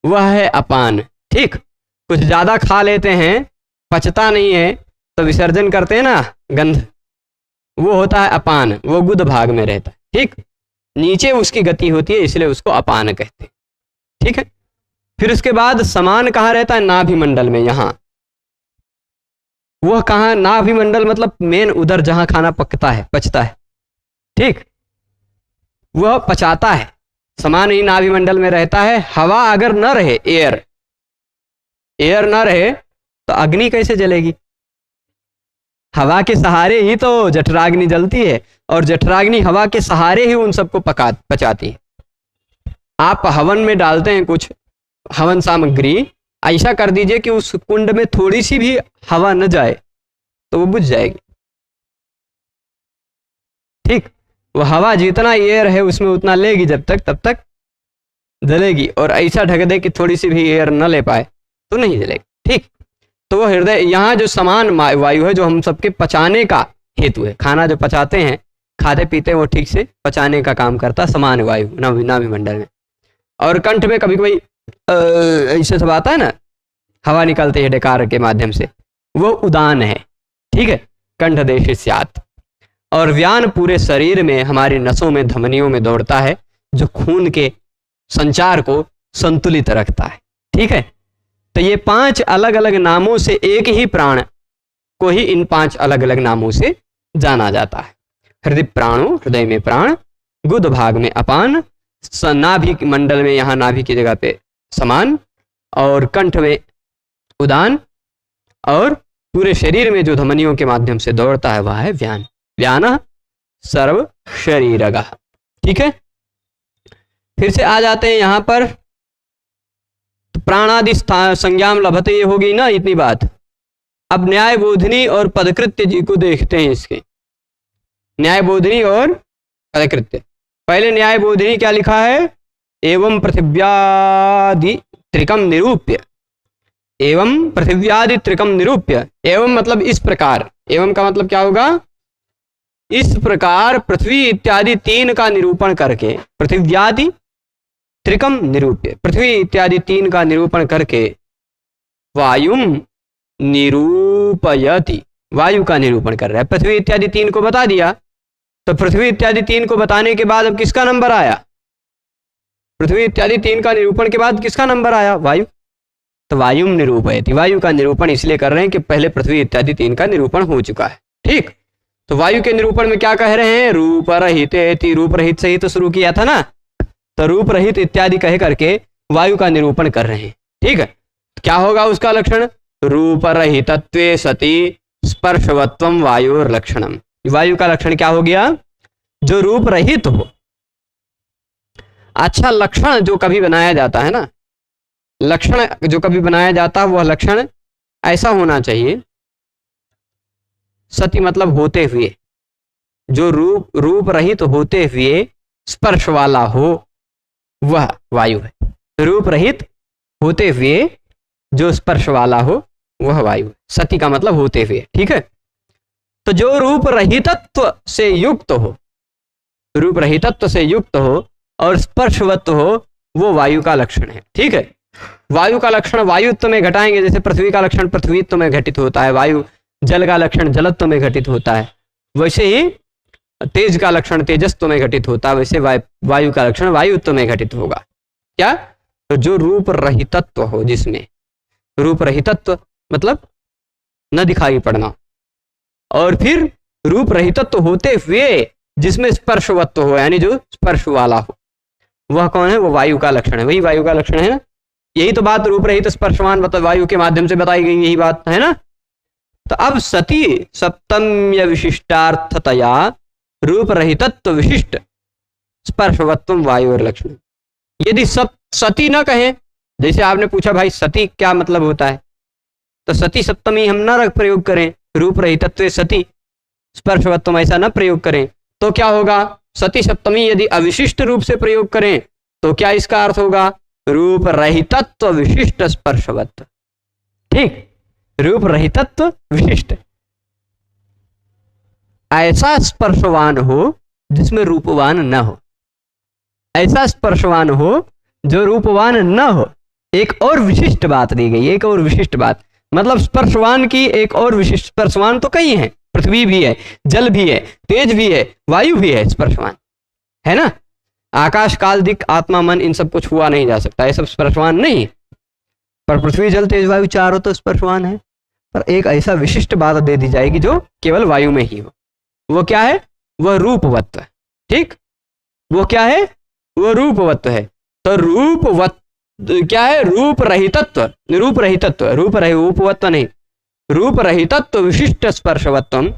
Speaker 1: वह है अपान। ठीक, कुछ ज्यादा खा लेते हैं, पचता नहीं है तो विसर्जन करते हैं ना गंध, वो होता है अपान, वो गुद भाग में रहता है। ठीक, नीचे उसकी गति होती है इसलिए उसको अपान कहते हैं। ठीक है, फिर उसके बाद समान कहाँ रहता है? नाभिमंडल में। यहां वह कहाँ? नाभिमंडल मतलब मेन उधर जहां खाना पकता है, पचता है। ठीक, वह पचाता है, समान ही नाभिमंडल में रहता है। हवा अगर न रहे, एयर न रहे तो अग्नि कैसे जलेगी? हवा के सहारे ही तो जठराग्नि जलती है, और जठराग्नि हवा के सहारे ही उन सबको पचाती है। आप हवन में डालते हैं कुछ हवन सामग्री, ऐसा कर दीजिए कि उस कुंड में थोड़ी सी भी हवा न जाए तो वो बुझ जाएगी। ठीक, वो हवा जितना एयर है उसमें उतना लेगी जब तक, तब तक जलेगी, और ऐसा ढक दे कि थोड़ी सी भी एयर न ले पाए तो नहीं जलेगी। ठीक, तो वो हृदय, यहाँ जो समान वायु है जो हम सबके पचाने का हेतु है, खाना जो पचाते हैं, खाते पीते हैं, वो ठीक से पचाने का काम करता समान वायु नाभिमंडल में। और कंठ में कभी कभी ऐसे सब आता है ना, हवा निकलती है डकार के माध्यम से, वो उदान है। ठीक है, कंठ देश स्यात्। और व्यान पूरे शरीर में, हमारी नसों में, धमनियों में दौड़ता है, जो खून के संचार को संतुलित रखता है। ठीक है, तो ये 5 अलग अलग नामों से एक ही प्राण को ही इन 5 अलग अलग नामों से जाना जाता है। हृदय प्राणो, हृदय में प्राण, गुद भाग में अपान, नाभि मंडल में, यहाँ नाभि की जगह पे समान, और कंठ में उदान, और पूरे शरीर में जो धमनियों के माध्यम से दौड़ता है वह है व्यान। व्यान सर्व शरीरगः। ठीक है, फिर से आ जाते हैं यहां पर, तो प्राणादि संज्ञाम लभते, ये होगी ना इतनी बात। अब न्याय बोधिनी और पदकृत्य जी को देखते हैं। इसके न्याय बोधिनी और पदकृत्य। पहले न्याय बोधिनी क्या लिखा है, एवं पृथिव्यादि त्रिकम निरूप्य, एवं पृथिव्यादि त्रिकम निरूप्य। एवं मतलब इस प्रकार, एवं का मतलब क्या होगा, इस प्रकार पृथ्वी इत्यादि 3 का निरूपण करके, पृथिव्यादि त्रिकम निरूप्य, पृथ्वी इत्यादि 3 का निरूपण करके, वायुम निरूपयति, वायु का निरूपण कर रहा है। पृथ्वी इत्यादि 3 को बता दिया, तो पृथ्वी इत्यादि 3 को बताने के बाद अब किसका नंबर आया, पृथ्वी इत्यादि 3 का निरूपण के बाद किसका नंबर आया, वायु। तो वायुम निरूपयति, वायु का निरूपण इसलिए कर रहे हैं कि पहले पृथ्वी इत्यादि 3 का निरूपण हो चुका है। ठीक, तो वायु के निरूपण में क्या कह रहे हैं, रूप रहित, रूप रहित से ही तो शुरू किया था ना, तो रूप रहित इत्यादि कह करके वायु का निरूपण कर रहे हैं। ठीक है, क्या होगा उसका लक्षण, रूप रहितत्वे सति स्पर्शवत्वम वायुर लक्षणम। वायु का लक्षण क्या हो गया, जो रूप रहित हो। अच्छा, लक्षण जो कभी बनाया जाता है ना, लक्षण जो कभी बनाया जाता है वह लक्षण ऐसा होना चाहिए, सति मतलब होते हुए, जो रूप रहित होते हुए स्पर्श वाला हो वह वायु है। रूप रहित होते हुए जो स्पर्श वाला हो वह वायु है। सति का मतलब होते हुए। ठीक है, तो जो रूप रहितत्व से युक्त हो, रूप रहितत्व से युक्त हो और स्पर्शवत्व हो, वो वायु का लक्षण है। ठीक है, वायु का लक्षण वायुत्व में घटाएंगे, जैसे पृथ्वी का लक्षण पृथ्वीत्व में घटित होता है, वायु जल का लक्षण जलत्व में घटित होता है, वैसे ही तेज का लक्षण तेजस्व में घटित होता है, वैसे वायु का लक्षण वायुत्व में घटित होगा। क्या, तो जो रूप रहितत्व हो, जिसमें रूप रहितत्व मतलब न दिखाई पड़ना, और फिर रूप रहितत्व होते हुए जिसमें स्पर्शवत्व हो, यानी जो स्पर्श वाला हो, वह कौन है, वो वायु का लक्षण है। वही वायु का लक्षण है ना, यही तो बात रूप रहित स्पर्शवान मतलब वायु के माध्यम से बताई गई, यही बात है ना। तो अब सती सप्तम्य विशिष्टार्थतया रूप रहितत्व विशिष्ट स्पर्शवत्व वायु और लक्षण। यदि सती न कहें, जैसे आपने पूछा भाई सती क्या मतलब होता है, तो सती सप्तमी हम न प्रयोग करें, रूप रहितत्व सती स्पर्शवत्व ऐसा न प्रयोग करें, तो क्या होगा, सती सप्तमी यदि अविशिष्ट रूप से प्रयोग करें तो क्या इसका अर्थ होगा, रूप रहितत्व विशिष्ट स्पर्शवत्व। ठीक, रूप रहितत्व विशिष्ट, ऐसा स्पर्शवान हो जिसमें रूपवान न हो, ऐसा स्पर्शवान हो जो रूपवान न हो। एक और विशिष्ट बात दी गई, एक और विशिष्ट बात, मतलब स्पर्शवान की एक और विशिष्ट, स्पर्शवान तो कई हैं, पृथ्वी भी है, जल भी है, तेज भी है, वायु भी है, स्पर्शवान है ना। आकाश काल दिक आत्मा मन इन सब को छुआ नहीं जा सकता, ये सब स्पर्शवान नहीं, पर पृथ्वी जल तेज वायु चारों तो स्पर्शवान है। पर एक ऐसा विशिष्ट बात दे दी जाएगी जो केवल वायु में ही हो, वो क्या है, वह रूपवत्व है। ठीक, वो क्या है, वो रूपवत्व है। तो रूपवत्व क्या है, रूप रहितत्व, रूप रहितत्व, रूपवत्व नहीं, रूप रहितत्व विशिष्ट स्पर्शवत्व,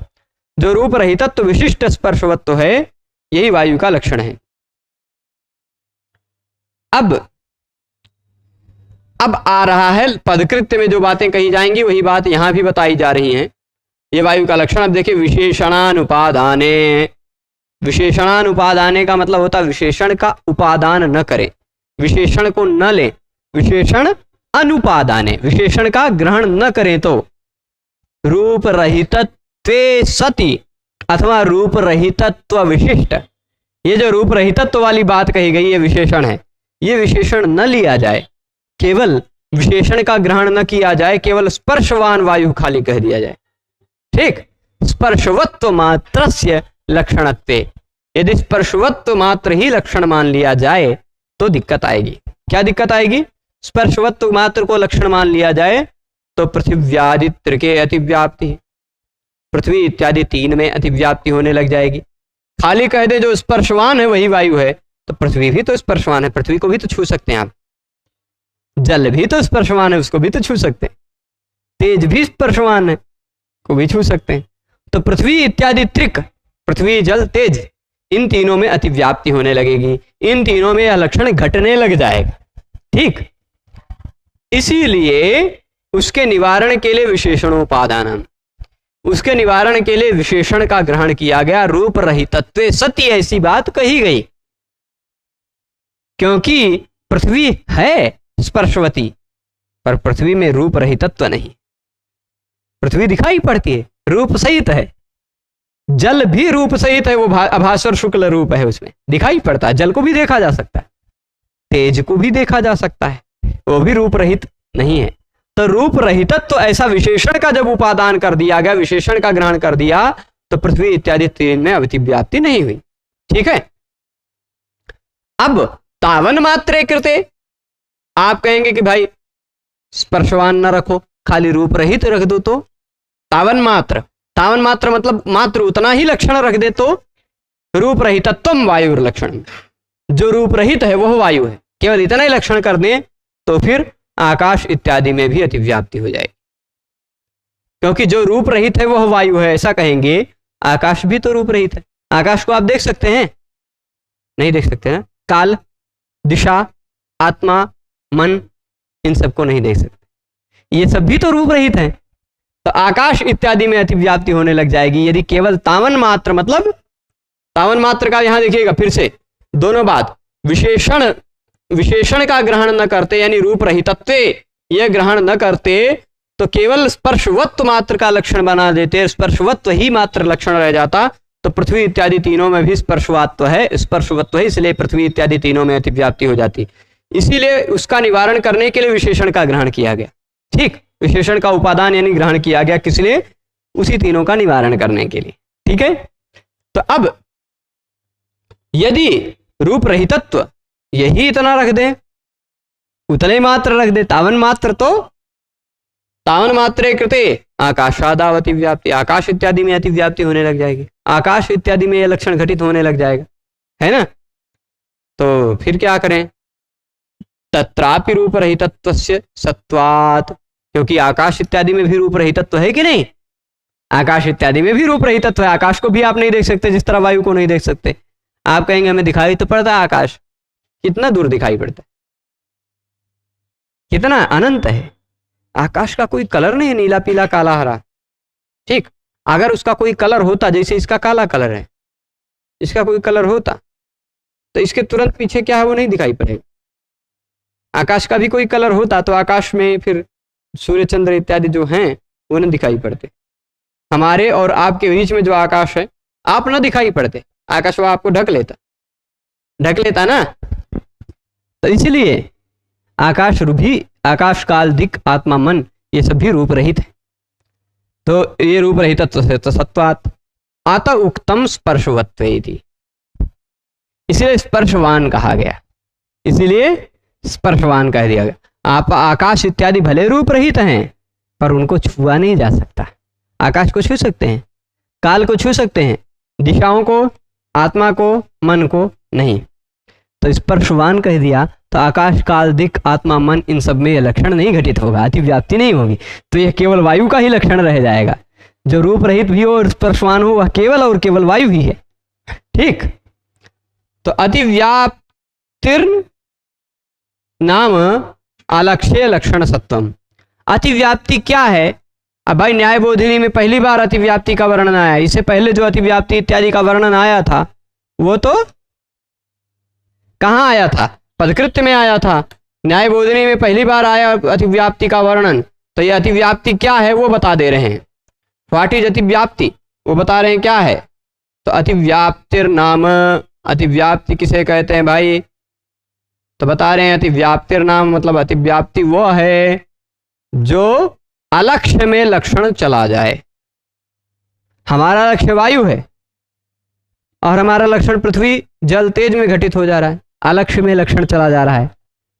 Speaker 1: जो रूप रहितत्व विशिष्ट स्पर्शवत्व है, यही वायु का लक्षण है। अब आ रहा है पदकृत्य में जो बातें कही जाएंगी वही बात यहां भी बताई जा रही हैं। ये वायु का लक्षण अब देखिए, विशेषणानुपादाने। विशेषणानुपादाने का मतलब होता है विशेषण का उपादान न करें, विशेषण को न लें, विशेषण अनुपादाने, विशेषण का ग्रहण न करें तो रूप रहितत्वे सति अथवा रूप रहितत्व विशिष्ट। ये जो रूप रहितत्व वाली बात कही गई है विशेषण है, ये विशेषण न लिया जाए, केवल विशेषण का ग्रहण न किया जाए, केवल स्पर्शवान वायु खाली कह दिया जाए। ठीक, स्पर्शवत्व मात्रस्य लक्षणत्वे, यदि स्पर्शवत्व मात्र ही लक्षण मान लिया जाए तो दिक्कत आएगी। क्या दिक्कत आएगी? स्पर्शवत्व मात्र को लक्षण मान लिया जाए तो पृथ्व्यादि त्रिके अतिव्याप्ति, पृथ्वी इत्यादि तीन में अतिव्याप्ति होने लग जाएगी। खाली कह दे जो स्पर्शवान है वही वायु है, तो पृथ्वी भी तो स्पर्शवान है, पृथ्वी को भी तो छू सकते हैं आप। जल भी तो स्पर्शवान है, उसको भी तो छू सकते हैं। तेज भी स्पर्शवान है, को भी छू सकते हैं। तो पृथ्वी इत्यादि त्रिक, पृथ्वी जल तेज, इन तीनों में अतिव्याप्ति होने लगेगी, इन तीनों में यह लक्षण घटने लग जाएगा। ठीक, इसीलिए उसके निवारण के लिए विशेषणोपादान, उसके निवारण के लिए विशेषण का ग्रहण किया गया। रूप रहितत्वे सत्य, ऐसी बात कही गई, क्योंकि पृथ्वी है स्पर्शवती, पर पृथ्वी में रूप रहितत्व नहीं। पृथ्वी दिखाई पड़ती है, रूप सहित है। जल भी रूप सहित है, वो अभास्वर शुक्ल रूप है, उसमें दिखाई पड़ता है। जल को भी देखा जा सकता है, तेज को भी देखा जा सकता है, वो भी रूप रहित नहीं है। तो रूप रहितत्व तो ऐसा विशेषण का जब उपादान कर दिया गया, विशेषण का ग्रहण कर दिया, तो पृथ्वी इत्यादि तीन में अतिव्याप्ति नहीं हुई। ठीक है, अब तावन मात्रे कृते आप कहेंगे कि भाई स्पर्शवान न रखो, खाली रूप रहित रख दो। तो तावन मात्र, तावन मात्र मतलब मात्र उतना ही लक्षण रख दे तो रूप रहितत्वम वायु लक्षण, जो रूप रहित है वह वायु है, केवल इतना ही लक्षण कर दें तो फिर आकाश इत्यादि में भी अतिव्याप्ति हो जाएगी। क्योंकि जो रूप रहित है वह वायु है, ऐसा कहेंगे। आकाश भी तो रूप रहित है। आकाश को आप देख सकते हैं? नहीं देख सकते ना। काल, दिशा, आत्मा, मन, इन सबको नहीं देख सकते, ये सब भी तो रूप रहित है। तो आकाश इत्यादि में अतिव्याप्ति होने लग जाएगी यदि केवल तावन मात्र, मतलब तावन मात्र का यहां देखिएगा फिर से दोनों बात, विशेषण का ग्रहण न करते यानी रूप रहितत्व यह ग्रहण न करते तो केवल स्पर्शवत्व मात्र का लक्षण बना देते, स्पर्शवत्व ही मात्र लक्षण रह जाता, तो पृथ्वी इत्यादि तीनों में भी स्पर्शवत्व है, स्पर्शवत्व है, इसलिए पृथ्वी इत्यादि तीनों में अतिव्याप्ति हो जाती। इसीलिए उसका निवारण करने के लिए विशेषण का ग्रहण किया गया। ठीक, विशेषण का उपादान यानी ग्रहण किया गया, किस लिए? उसी तीनों का निवारण करने के लिए। ठीक है, तो अब यदि रूप रहितत्व यही इतना रख दे, उतने मात्र रख दे, तावन मात्र, तो तावन मात्रे कृते आकाशादाव अतिव्याप्ति, आकाश इत्यादि में अतिव्याप्ति होने लग जाएगी, आकाश इत्यादि में यह लक्षण घटित होने लग जाएगा, है ना। तो फिर क्या करें? तत्रापि रूप रहितत्वस्य सत्वात्, क्योंकि आकाश इत्यादि में भी रूप रहितत्व है कि नहीं? आकाश इत्यादि में भी रूप रहितत्व है। आकाश को भी आप नहीं देख सकते जिस तरह वायु को नहीं देख सकते। आप कहेंगे हमें दिखाई तो पड़ता है आकाश, कितना दूर दिखाई पड़ता है, कितना अनंत है। आकाश का कोई कलर नहीं है, नीला पीला काला हरा। ठीक, अगर उसका कोई कलर होता, जैसे इसका काला कलर है, इसका कोई कलर होता तो इसके तुरंत पीछे क्या है वो नहीं दिखाई पड़ेगा। आकाश का भी कोई कलर होता तो आकाश में फिर सूर्य चंद्र इत्यादि जो हैं वो न दिखाई पड़ते। हमारे और आपके बीच में जो आकाश है आप न दिखाई पड़ते, आकाश वो आपको ढक लेता ना। तो इसलिए आकाश भी, आकाश काल दिक् आत्मा मन, ये सब भी रूप रहित है। तो ये रूप रहितत्व से तो सत्वात् आता उक्तम स्पर्शवत्व थी, इसलिए स्पर्शवान कहा गया, इसीलिए स्पर्शवान कह दिया गया। आप आकाश इत्यादि भले रूप रहित हैं पर उनको छुआ नहीं जा सकता। आकाश को छू सकते हैं, काल को छू सकते हैं, दिशाओं को, आत्मा को, मन को नहीं। तो स्पर्शवान कह दिया तो आकाश काल दिक् आत्मा मन इन सब में यह लक्षण नहीं घटित होगा, अतिव्याप्ति नहीं होगी। तो यह केवल वायु का ही लक्षण रह जाएगा। जो रूप रहित भी हो और स्पर्शवान हो वह केवल और केवल वायु ही है। ठीक, तो अतिव्याप्तिर नाम आलक्ष्य लक्षण सत्वम। अतिव्याप्ति क्या है? अब भाई न्याय बोधिनी में पहली बार अतिव्याप्ति का वर्णन आया। इससे पहले जो अतिव्याप्ति इत्यादि का वर्णन आया था वो तो कहाँ आया था? पदकृत्य में आया था। न्याय बोधिनी में पहली बार आया अतिव्याप्ति का वर्णन। तो ये अतिव्याप्ति क्या है वो बता दे रहे हैं। व्हाट इज अतिव्याप्ति, वो बता रहे हैं क्या है। तो अतिव्याप्तिर नाम, अतिव्याप्ति किसे कहते हैं भाई? तो बता रहे हैं अतिव्याप्तिर नाम मतलब अतिव्याप्ति वो है जो अलक्ष्य में लक्षण चला जाए। हमारा लक्ष्य वायु है और हमारा लक्षण पृथ्वी जल तेज में घटित हो जा रहा है, अलक्ष्य में लक्षण चला जा रहा है,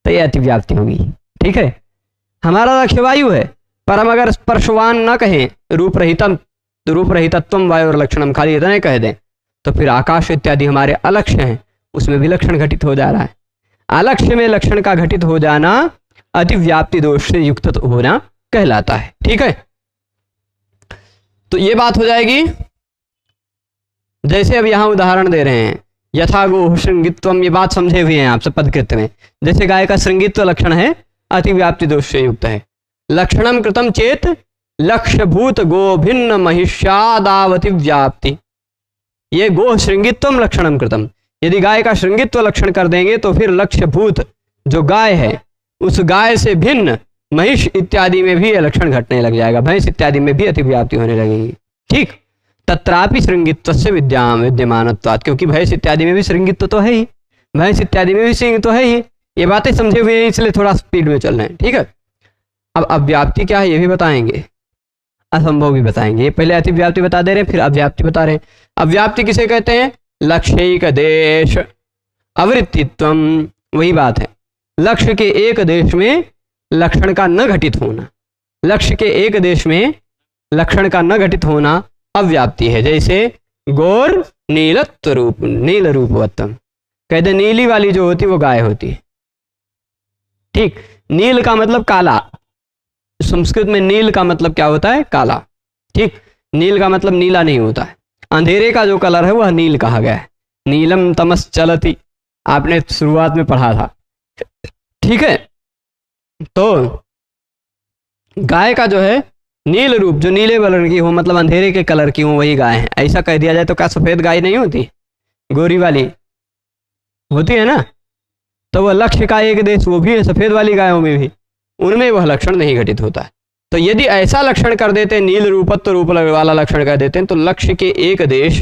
Speaker 1: तो यह अतिव्याप्ति होगी। ठीक है, हमारा लक्ष्य वायु है पर हम अगर स्पर्शवान न कहें, रूप रहितत्वम वायु और लक्षणम, खाली इतने कह दें, तो फिर आकाश इत्यादि हमारे अलक्ष्य हैं, उसमें भी लक्षण घटित हो जा रहा है। अलक्ष्य में लक्षण का घटित हो जाना अतिव्याप्ति दोष से युक्त होना कहलाता है। ठीक है, तो ये बात हो जाएगी। जैसे अब यहां उदाहरण दे रहे हैं, यथा गो श्रृंगित्वम, ये बात समझे हुए हैं आप सब पदकृत्य में। जैसे गाय का श्रृंगित्व लक्षण है, अतिव्याप्ति दोष से युक्त है। लक्षणम कृतम चेत लक्ष्यभूत गो भिन्न महिष्यादावति व्याप्ति, ये गो श्रृंगित्वम लक्षणम कृतम, यदि गाय का श्रृंगित्व लक्षण कर देंगे तो फिर लक्ष्यभूत जो गाय है उस गाय से भिन्न महिष इत्यादि में भी यह लक्षण घटने लग जाएगा, भैंस इत्यादि में भी अतिव्याप्ति होने लगेगी। ठीक, तत्रापि श्रृंगित्व से विद्यमानत्वात्, क्योंकि भैंस इत्यादि में भी श्रृंगित्व तो है ही, भैंस इत्यादि में भी श्रृंग तो है ही। ये बातें समझे हुए हैं, इसलिए थोड़ा स्पीड में चल रहे हैं। ठीक है, अब अव्याप्ति क्या है ये भी बताएंगे, असंभव भी बताएंगे। पहले अतिव्याप्ति बता दे रहे हैं, फिर अव्याप्ति बता रहे हैं। अव्याप्ति किसे कहते हैं? लक्ष्यैक देश अवृत्तित्वम, वही बात है, लक्ष्य के एक देश में लक्षण का न घटित होना, लक्ष्य के एक देश में लक्षण का न घटित होना अव्याप्ति है। जैसे गौर नीलत्व रूप, नील रूपवत्तम, कहते नीली वाली जो होती वो गाय होती है। ठीक, नील का मतलब काला, संस्कृत में नील का मतलब क्या होता है? काला। ठीक, नील का मतलब नीला नहीं होता है, अंधेरे का जो कलर है वह नील कहा गया है। नीलम तमस चलती, आपने शुरुआत में पढ़ा था। ठीक है, तो गाय का जो है नील रूप, जो नीले कलर की हो, मतलब अंधेरे के कलर की हो, वही गाय है। ऐसा कह दिया जाए तो क्या सफेद गाय नहीं होती, गोरी वाली होती है ना? तो वह लक्ष्य का एक देश वो भी है, सफेद वाली गायों में भी, उनमें वह लक्षण नहीं घटित होता है। तो यदि ऐसा लक्षण कर देते हैं, नील रूपत्व रूप वाला लक्षण कर देते हैं, तो लक्ष्य के एक देश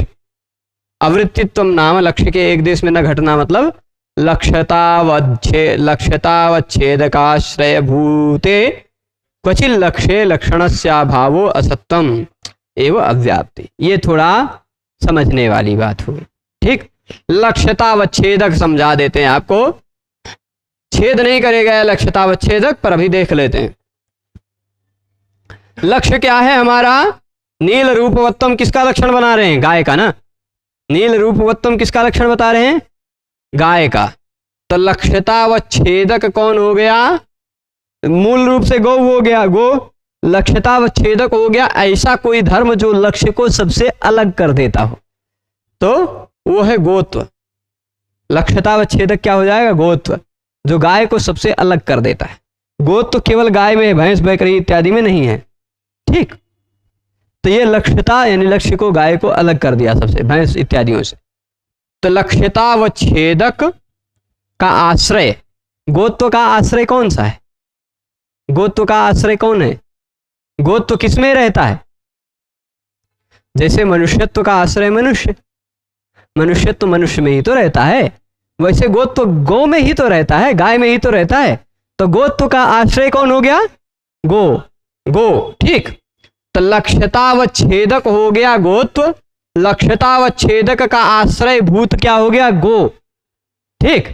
Speaker 1: अवृत्तित्व नाम, लक्ष्य के एक देश में न घटना मतलब लक्ष्यतावच्छेदकाश्रय भूते क्वचिल लक्ष्य लक्षणस्याभावो असत्वम एवं अव्याप्ति। ये थोड़ा समझने वाली बात हुई। ठीक, लक्ष्यतावच्छेदक समझा देते हैं आपको, छेद नहीं करेगा लक्ष्यतावच्छेदक, पर अभी देख लेते हैं। लक्ष्य क्या है हमारा? नील रूपवत्तम किसका लक्षण बना रहे हैं? गाय का ना। नील रूपवत्तम किसका लक्षण बता रहे हैं? गाय का। तो लक्ष्यतावच्छेदक कौन हो गया? मूल रूप से गौ हो गया, गो लक्ष्यतावच्छेदक हो गया ऐसा कोई धर्म जो लक्ष्य को सबसे अलग कर देता हो, तो वो है गोत्व। लक्ष्यतावच्छेदक क्या हो जाएगा? गोत्व, जो गाय को सबसे अलग कर देता है। गोत्व तो केवल गाय में, भैंस बकरी इत्यादि में नहीं है। ठीक, तो ये लक्ष्यता यानी लक्ष्य को, गाय को अलग कर दिया सबसे, भैंस इत्यादियों से। तो लक्ष्यतावच्छेदक का आश्रय, गोत्व का आश्रय कौन सा है? गोत्व का आश्रय कौन है? गोत्व किसमें रहता है? जैसे मनुष्यत्व का आश्रय मनुष्य, मनुष्यत्व मनुष्य में ही तो रहता है, वैसे गोत्व गौ में ही तो रहता है, गाय में ही तो रहता है। तो गोत्व का आश्रय कौन हो गया? गो, गो। ठीक, तो लक्ष्यतावच्छेदक हो गया गोत्व, लक्ष्यतावच्छेदक का आश्रय भूत क्या हो गया? गो। ठीक,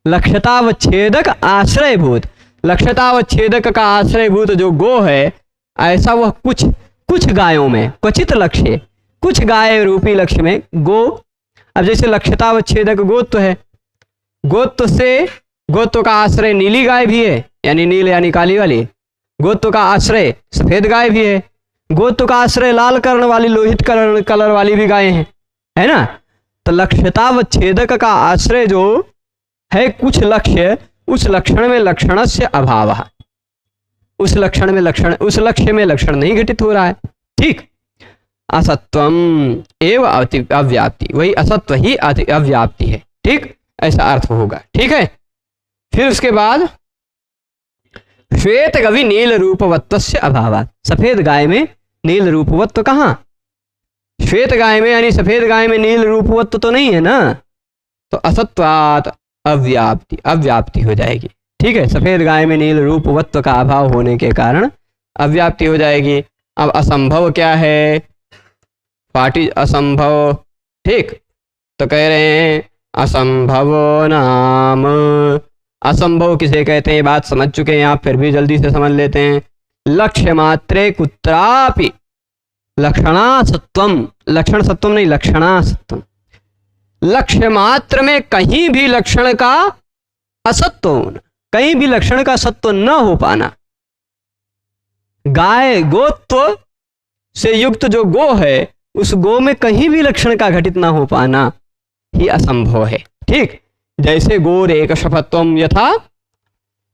Speaker 1: लक्ष्यतावच्छेदक आश्रय भूत, लक्ष्यतावच्छेदक का आश्रय भूत जो गो है, ऐसा वह कुछ गायों में, क्वचित लक्ष्य, कुछ गाय रूपी लक्ष्य में गो। अब जैसे लक्ष्यतावच्छेदक गोत्व है, गोत्व से, गोत्व का आश्रय नीली गाय भी है, यानी नील यानी काली वाली, गोत्व का आश्रय सफेद गाय भी है, गोत्व का आश्रय लाल कर्ण वाली, लोहित कलर वाली भी गाय है ना? तो लक्ष्यतावच्छेदक का आश्रय जो है कुछ लक्ष्य, उस लक्षण में लक्षण से अभाव, उस लक्षण में लक्षण, उस लक्ष्य में लक्षण नहीं घटित हो रहा है। ठीक, असत्वम एवं अव्याप्ति, वही असत्व ही अव्याप्ति है। ठीक, ऐसा अर्थ होगा। ठीक है, फिर उसके बाद श्वेत गवि नील रूपवत्व से अभाव, सफेद गाय में नील रूपवत्व कहाँ? श्वेत गाय में यानी सफेद गाय में नील रूपवत्व तो नहीं है ना, तो असत्वात अव्याप्ति, अव्याप्ति हो जाएगी। ठीक है, सफेद गाय में नील रूपवत्व का अभाव होने के कारण अव्याप्ति हो जाएगी। अब असंभव क्या है? व्हाट इज असंभव? ठीक, तो कह रहे हैं असंभव नाम, असंभव किसे कहते हैं ये बात समझ चुके हैं आप, फिर भी जल्दी से समझ लेते हैं। लक्ष्य मात्रे कुत्रापि लक्षणासत्वम, लक्षण सत्वम नहीं, लक्षणासत्वम, लक्ष्य मात्र में कहीं भी लक्षण का असत्व होना, कहीं भी लक्षण का सत्व न हो पाना। गाय, गोत्व से युक्त जो गो है, उस गो में कहीं भी लक्षण का घटित ना हो पाना ही असंभव है। ठीक, जैसे गोर एक शपत्वम, यथा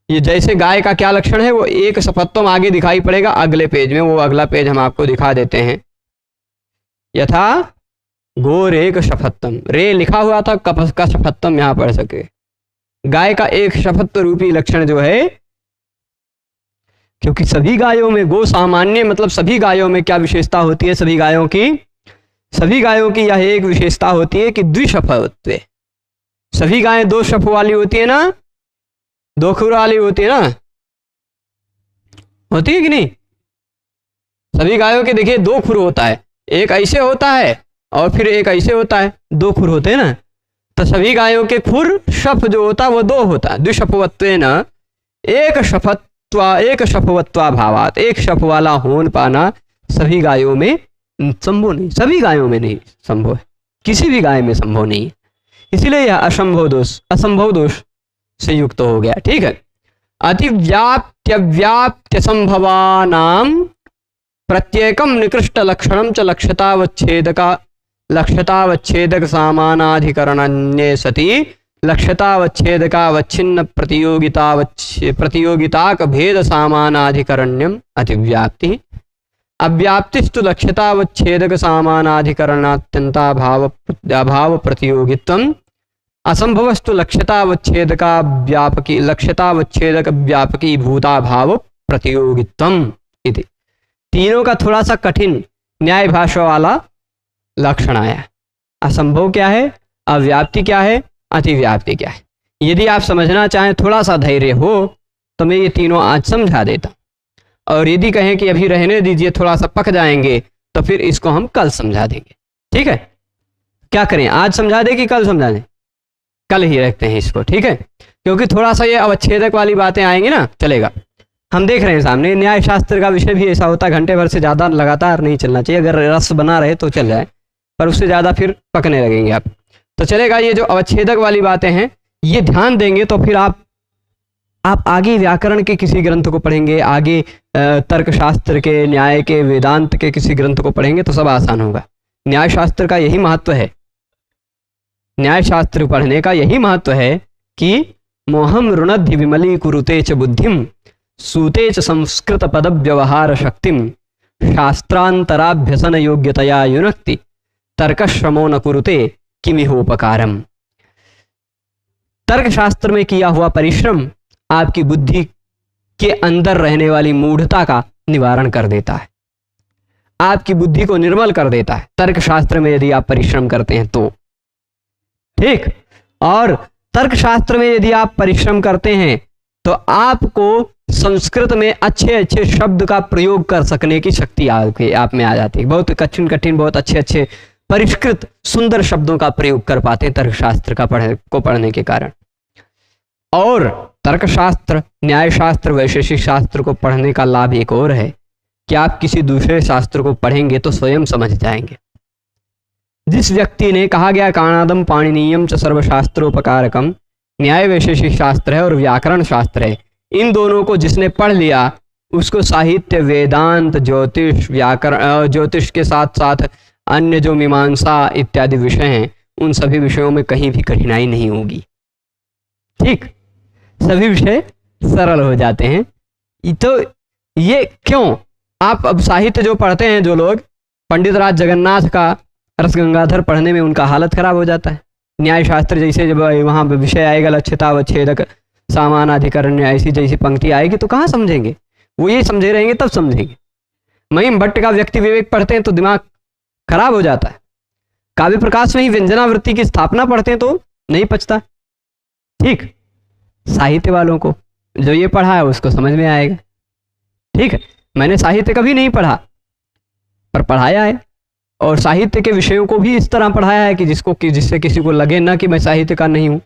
Speaker 1: ये जैसे गाय का क्या लक्षण है, वो एक शपत्वम आगे दिखाई पड़ेगा अगले पेज में, वो अगला पेज हम आपको दिखा देते हैं। यथा गोर एक शपत्वम, रे लिखा हुआ था, कपस का शपत्वम यहां पढ़ सके। गाय का एक शपत्व रूपी लक्षण जो है, क्योंकि सभी गायों में गो सामान्य, मतलब सभी गायों में क्या विशेषता होती है? सभी गायों की यह एक विशेषता होती है कि द्विशपत्व। सभी गायें दो शप वाली होती है ना, दो खुर वाली होती है ना, होती है कि नहीं? सभी गायों के देखिए दो खुर होता है, एक ऐसे होता है और फिर एक ऐसे होता है, दो खुर होते हैं ना। तो सभी गायों के खुर शप जो होता है वो दो होता है। द्विशपवत्वेन एक शपवत्वा भावात, एक शप वाला होन पाना सभी गायों में संभव नहीं, सभी गायों में नहीं संभव है, किसी भी गाय में संभव नहीं है। इसीलिए यह असंभव दोष से युक्त हो गया। ठीक है, अतिव्याप्त्यव्याप्त्य संभवानाम प्रत्येकम निकृष्ट लक्षणम च लक्ष्यतावच्छेदक सामानाधिकरणन्ये सति लक्ष्यतावच्छेदकावच्छिन्न प्रतियोगिताक भेद सामानाधिकरण्यम अतिव्याप्ति। अव्याप्तिस्तु लक्ष्यतावच्छेदक सामानाधिकरणात्यंताभाव प्रतियोगित्वम। असंभवस्तु लक्ष्यतावच्छेदक व्यापकी भूताभाव प्रतियोगित्वम इति। तीनों का थोड़ा सा कठिन न्याय भाषा वाला लक्षण आया। असंभव क्या है, अव्याप्ति क्या है, अतिव्याप्ति क्या है। यदि आप समझना चाहें, थोड़ा सा धैर्य हो, तो मैं ये तीनों आज समझा देता हूँ, और यदि कहें कि अभी रहने दीजिए, थोड़ा सा पक जाएंगे, तो फिर इसको हम कल समझा देंगे। ठीक है, क्या करें, आज समझा दें कि कल समझा दें? कल ही रखते हैं इसको, ठीक है, क्योंकि थोड़ा सा ये अवच्छेदक वाली बातें आएंगी ना, चलेगा। हम देख रहे हैं सामने न्याय शास्त्र का विषय भी ऐसा होता है, घंटे भर से ज़्यादा लगातार नहीं चलना चाहिए। अगर रस बना रहे तो चल जाए, पर उससे ज़्यादा फिर पकने लगेंगे आप, तो चलेगा। ये जो अवच्छेदक वाली बातें हैं, ये ध्यान देंगे तो फिर आप आगे व्याकरण के किसी ग्रंथ को पढ़ेंगे, आगे तर्कशास्त्र के, न्याय के, वेदांत के किसी ग्रंथ को पढ़ेंगे तो सब आसान होगा। न्याय शास्त्र का यही महत्व है, न्याय शास्त्र पढ़ने का यही महत्व है कि मोहम ऋणद्धि विमली कुरुते च बुद्धिम सूते च संस्कृत पद व्यवहार शक्तिम शास्त्रांतराभ्यसन योग्यतया युनक्ति तर्कश्रमो न कुरुते किमिहोपकारम। तर्कशास्त्र में किया हुआ परिश्रम आपकी बुद्धि के अंदर रहने वाली मूढ़ता का निवारण कर देता है, आपकी बुद्धि को निर्मल कर देता है तर्कशास्त्र में यदि आप परिश्रम करते हैं तो। ठीक, और तर्कशास्त्र में यदि आप परिश्रम करते हैं तो आपको संस्कृत में अच्छे अच्छे शब्द का प्रयोग कर सकने की शक्ति आप में आ जाती है। बहुत कठिन बहुत अच्छे परिष्कृत सुंदर शब्दों का प्रयोग कर पाते हैं तर्कशास्त्र का पढ़ने के कारण। और तर्कशास्त्र, न्यायशास्त्र, वैशेषिक शास्त्र को पढ़ने का लाभ एक और है कि आप किसी दूसरे शास्त्र को पढ़ेंगे तो स्वयं समझ जाएंगे। जिस व्यक्ति ने कहा गया काणादम पाणिनीयम च सर्वशास्त्रोपकारकम, न्याय वैशेषिक शास्त्र है और व्याकरण शास्त्र है, इन दोनों को जिसने पढ़ लिया उसको साहित्य, वेदांत, ज्योतिष, व्याकरण, ज्योतिष के साथ साथ अन्य जो मीमांसा इत्यादि विषय हैं, उन सभी विषयों में कहीं भी कठिनाई नहीं होगी। ठीक, सभी विषय सरल हो जाते हैं। तो ये क्यों, आप अब साहित्य जो पढ़ते हैं, जो लोग पंडित राज जगन्नाथ का रसगंगाधर पढ़ने में उनका हालत खराब हो जाता है। न्याय शास्त्र जैसे जब वहाँ विषय आएगा लक्ष्यतावच्छेदक सामानाधिकरण, ऐसी जैसी पंक्ति आएगी तो कहाँ समझेंगे, वो ये समझे रहेंगे तब समझेंगे। महिम भट्ट का व्यक्ति विवेक पढ़ते हैं तो दिमाग खराब हो जाता है। काव्य प्रकाश में ही व्यंजनावृत्ति की स्थापना पढ़ते हैं तो नहीं पचता। ठीक, साहित्य वालों को, जो ये पढ़ा है उसको समझ में आएगा। ठीक है, मैंने साहित्य कभी नहीं पढ़ा पर पढ़ाया है, और साहित्य के विषयों को भी इस तरह पढ़ाया है कि जिससे किसी को लगे ना कि मैं साहित्य का नहीं हूं।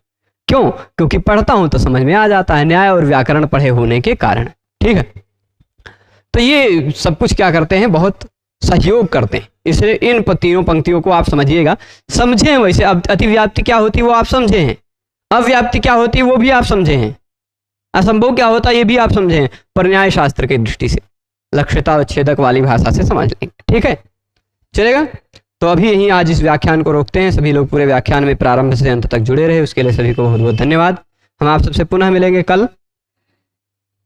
Speaker 1: क्यों? क्योंकि पढ़ता हूं तो समझ में आ जाता है, न्याय और व्याकरण पढ़े होने के कारण। ठीक है, तो ये सब कुछ क्या करते हैं, बहुत सहयोग करते हैं। इसलिए इन तीनों पंक्तियों को आप समझिएगा, समझें। वैसे अब अतिव्याप्ति क्या होती है वो आप समझे हैं, अव्याप्ति क्या होती है वो भी आप समझे हैं, असंभव क्या होता है ये भी आप समझे हैं, पर न्याय शास्त्र की दृष्टि से लक्ष्यता विच्छेदक वाली भाषा से समझ लेंगे। ठीक है, चलेगा। तो अभी यहीं आज इस व्याख्यान को रोकते हैं। सभी लोग पूरे व्याख्यान में प्रारंभ से अंत तक जुड़े रहे, उसके लिए सभी को बहुत बहुत धन्यवाद। हम आप सबसे पुनः मिलेंगे कल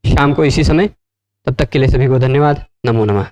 Speaker 1: शाम को इसी समय। तब तक के लिए सभी को धन्यवाद। नमो नमः।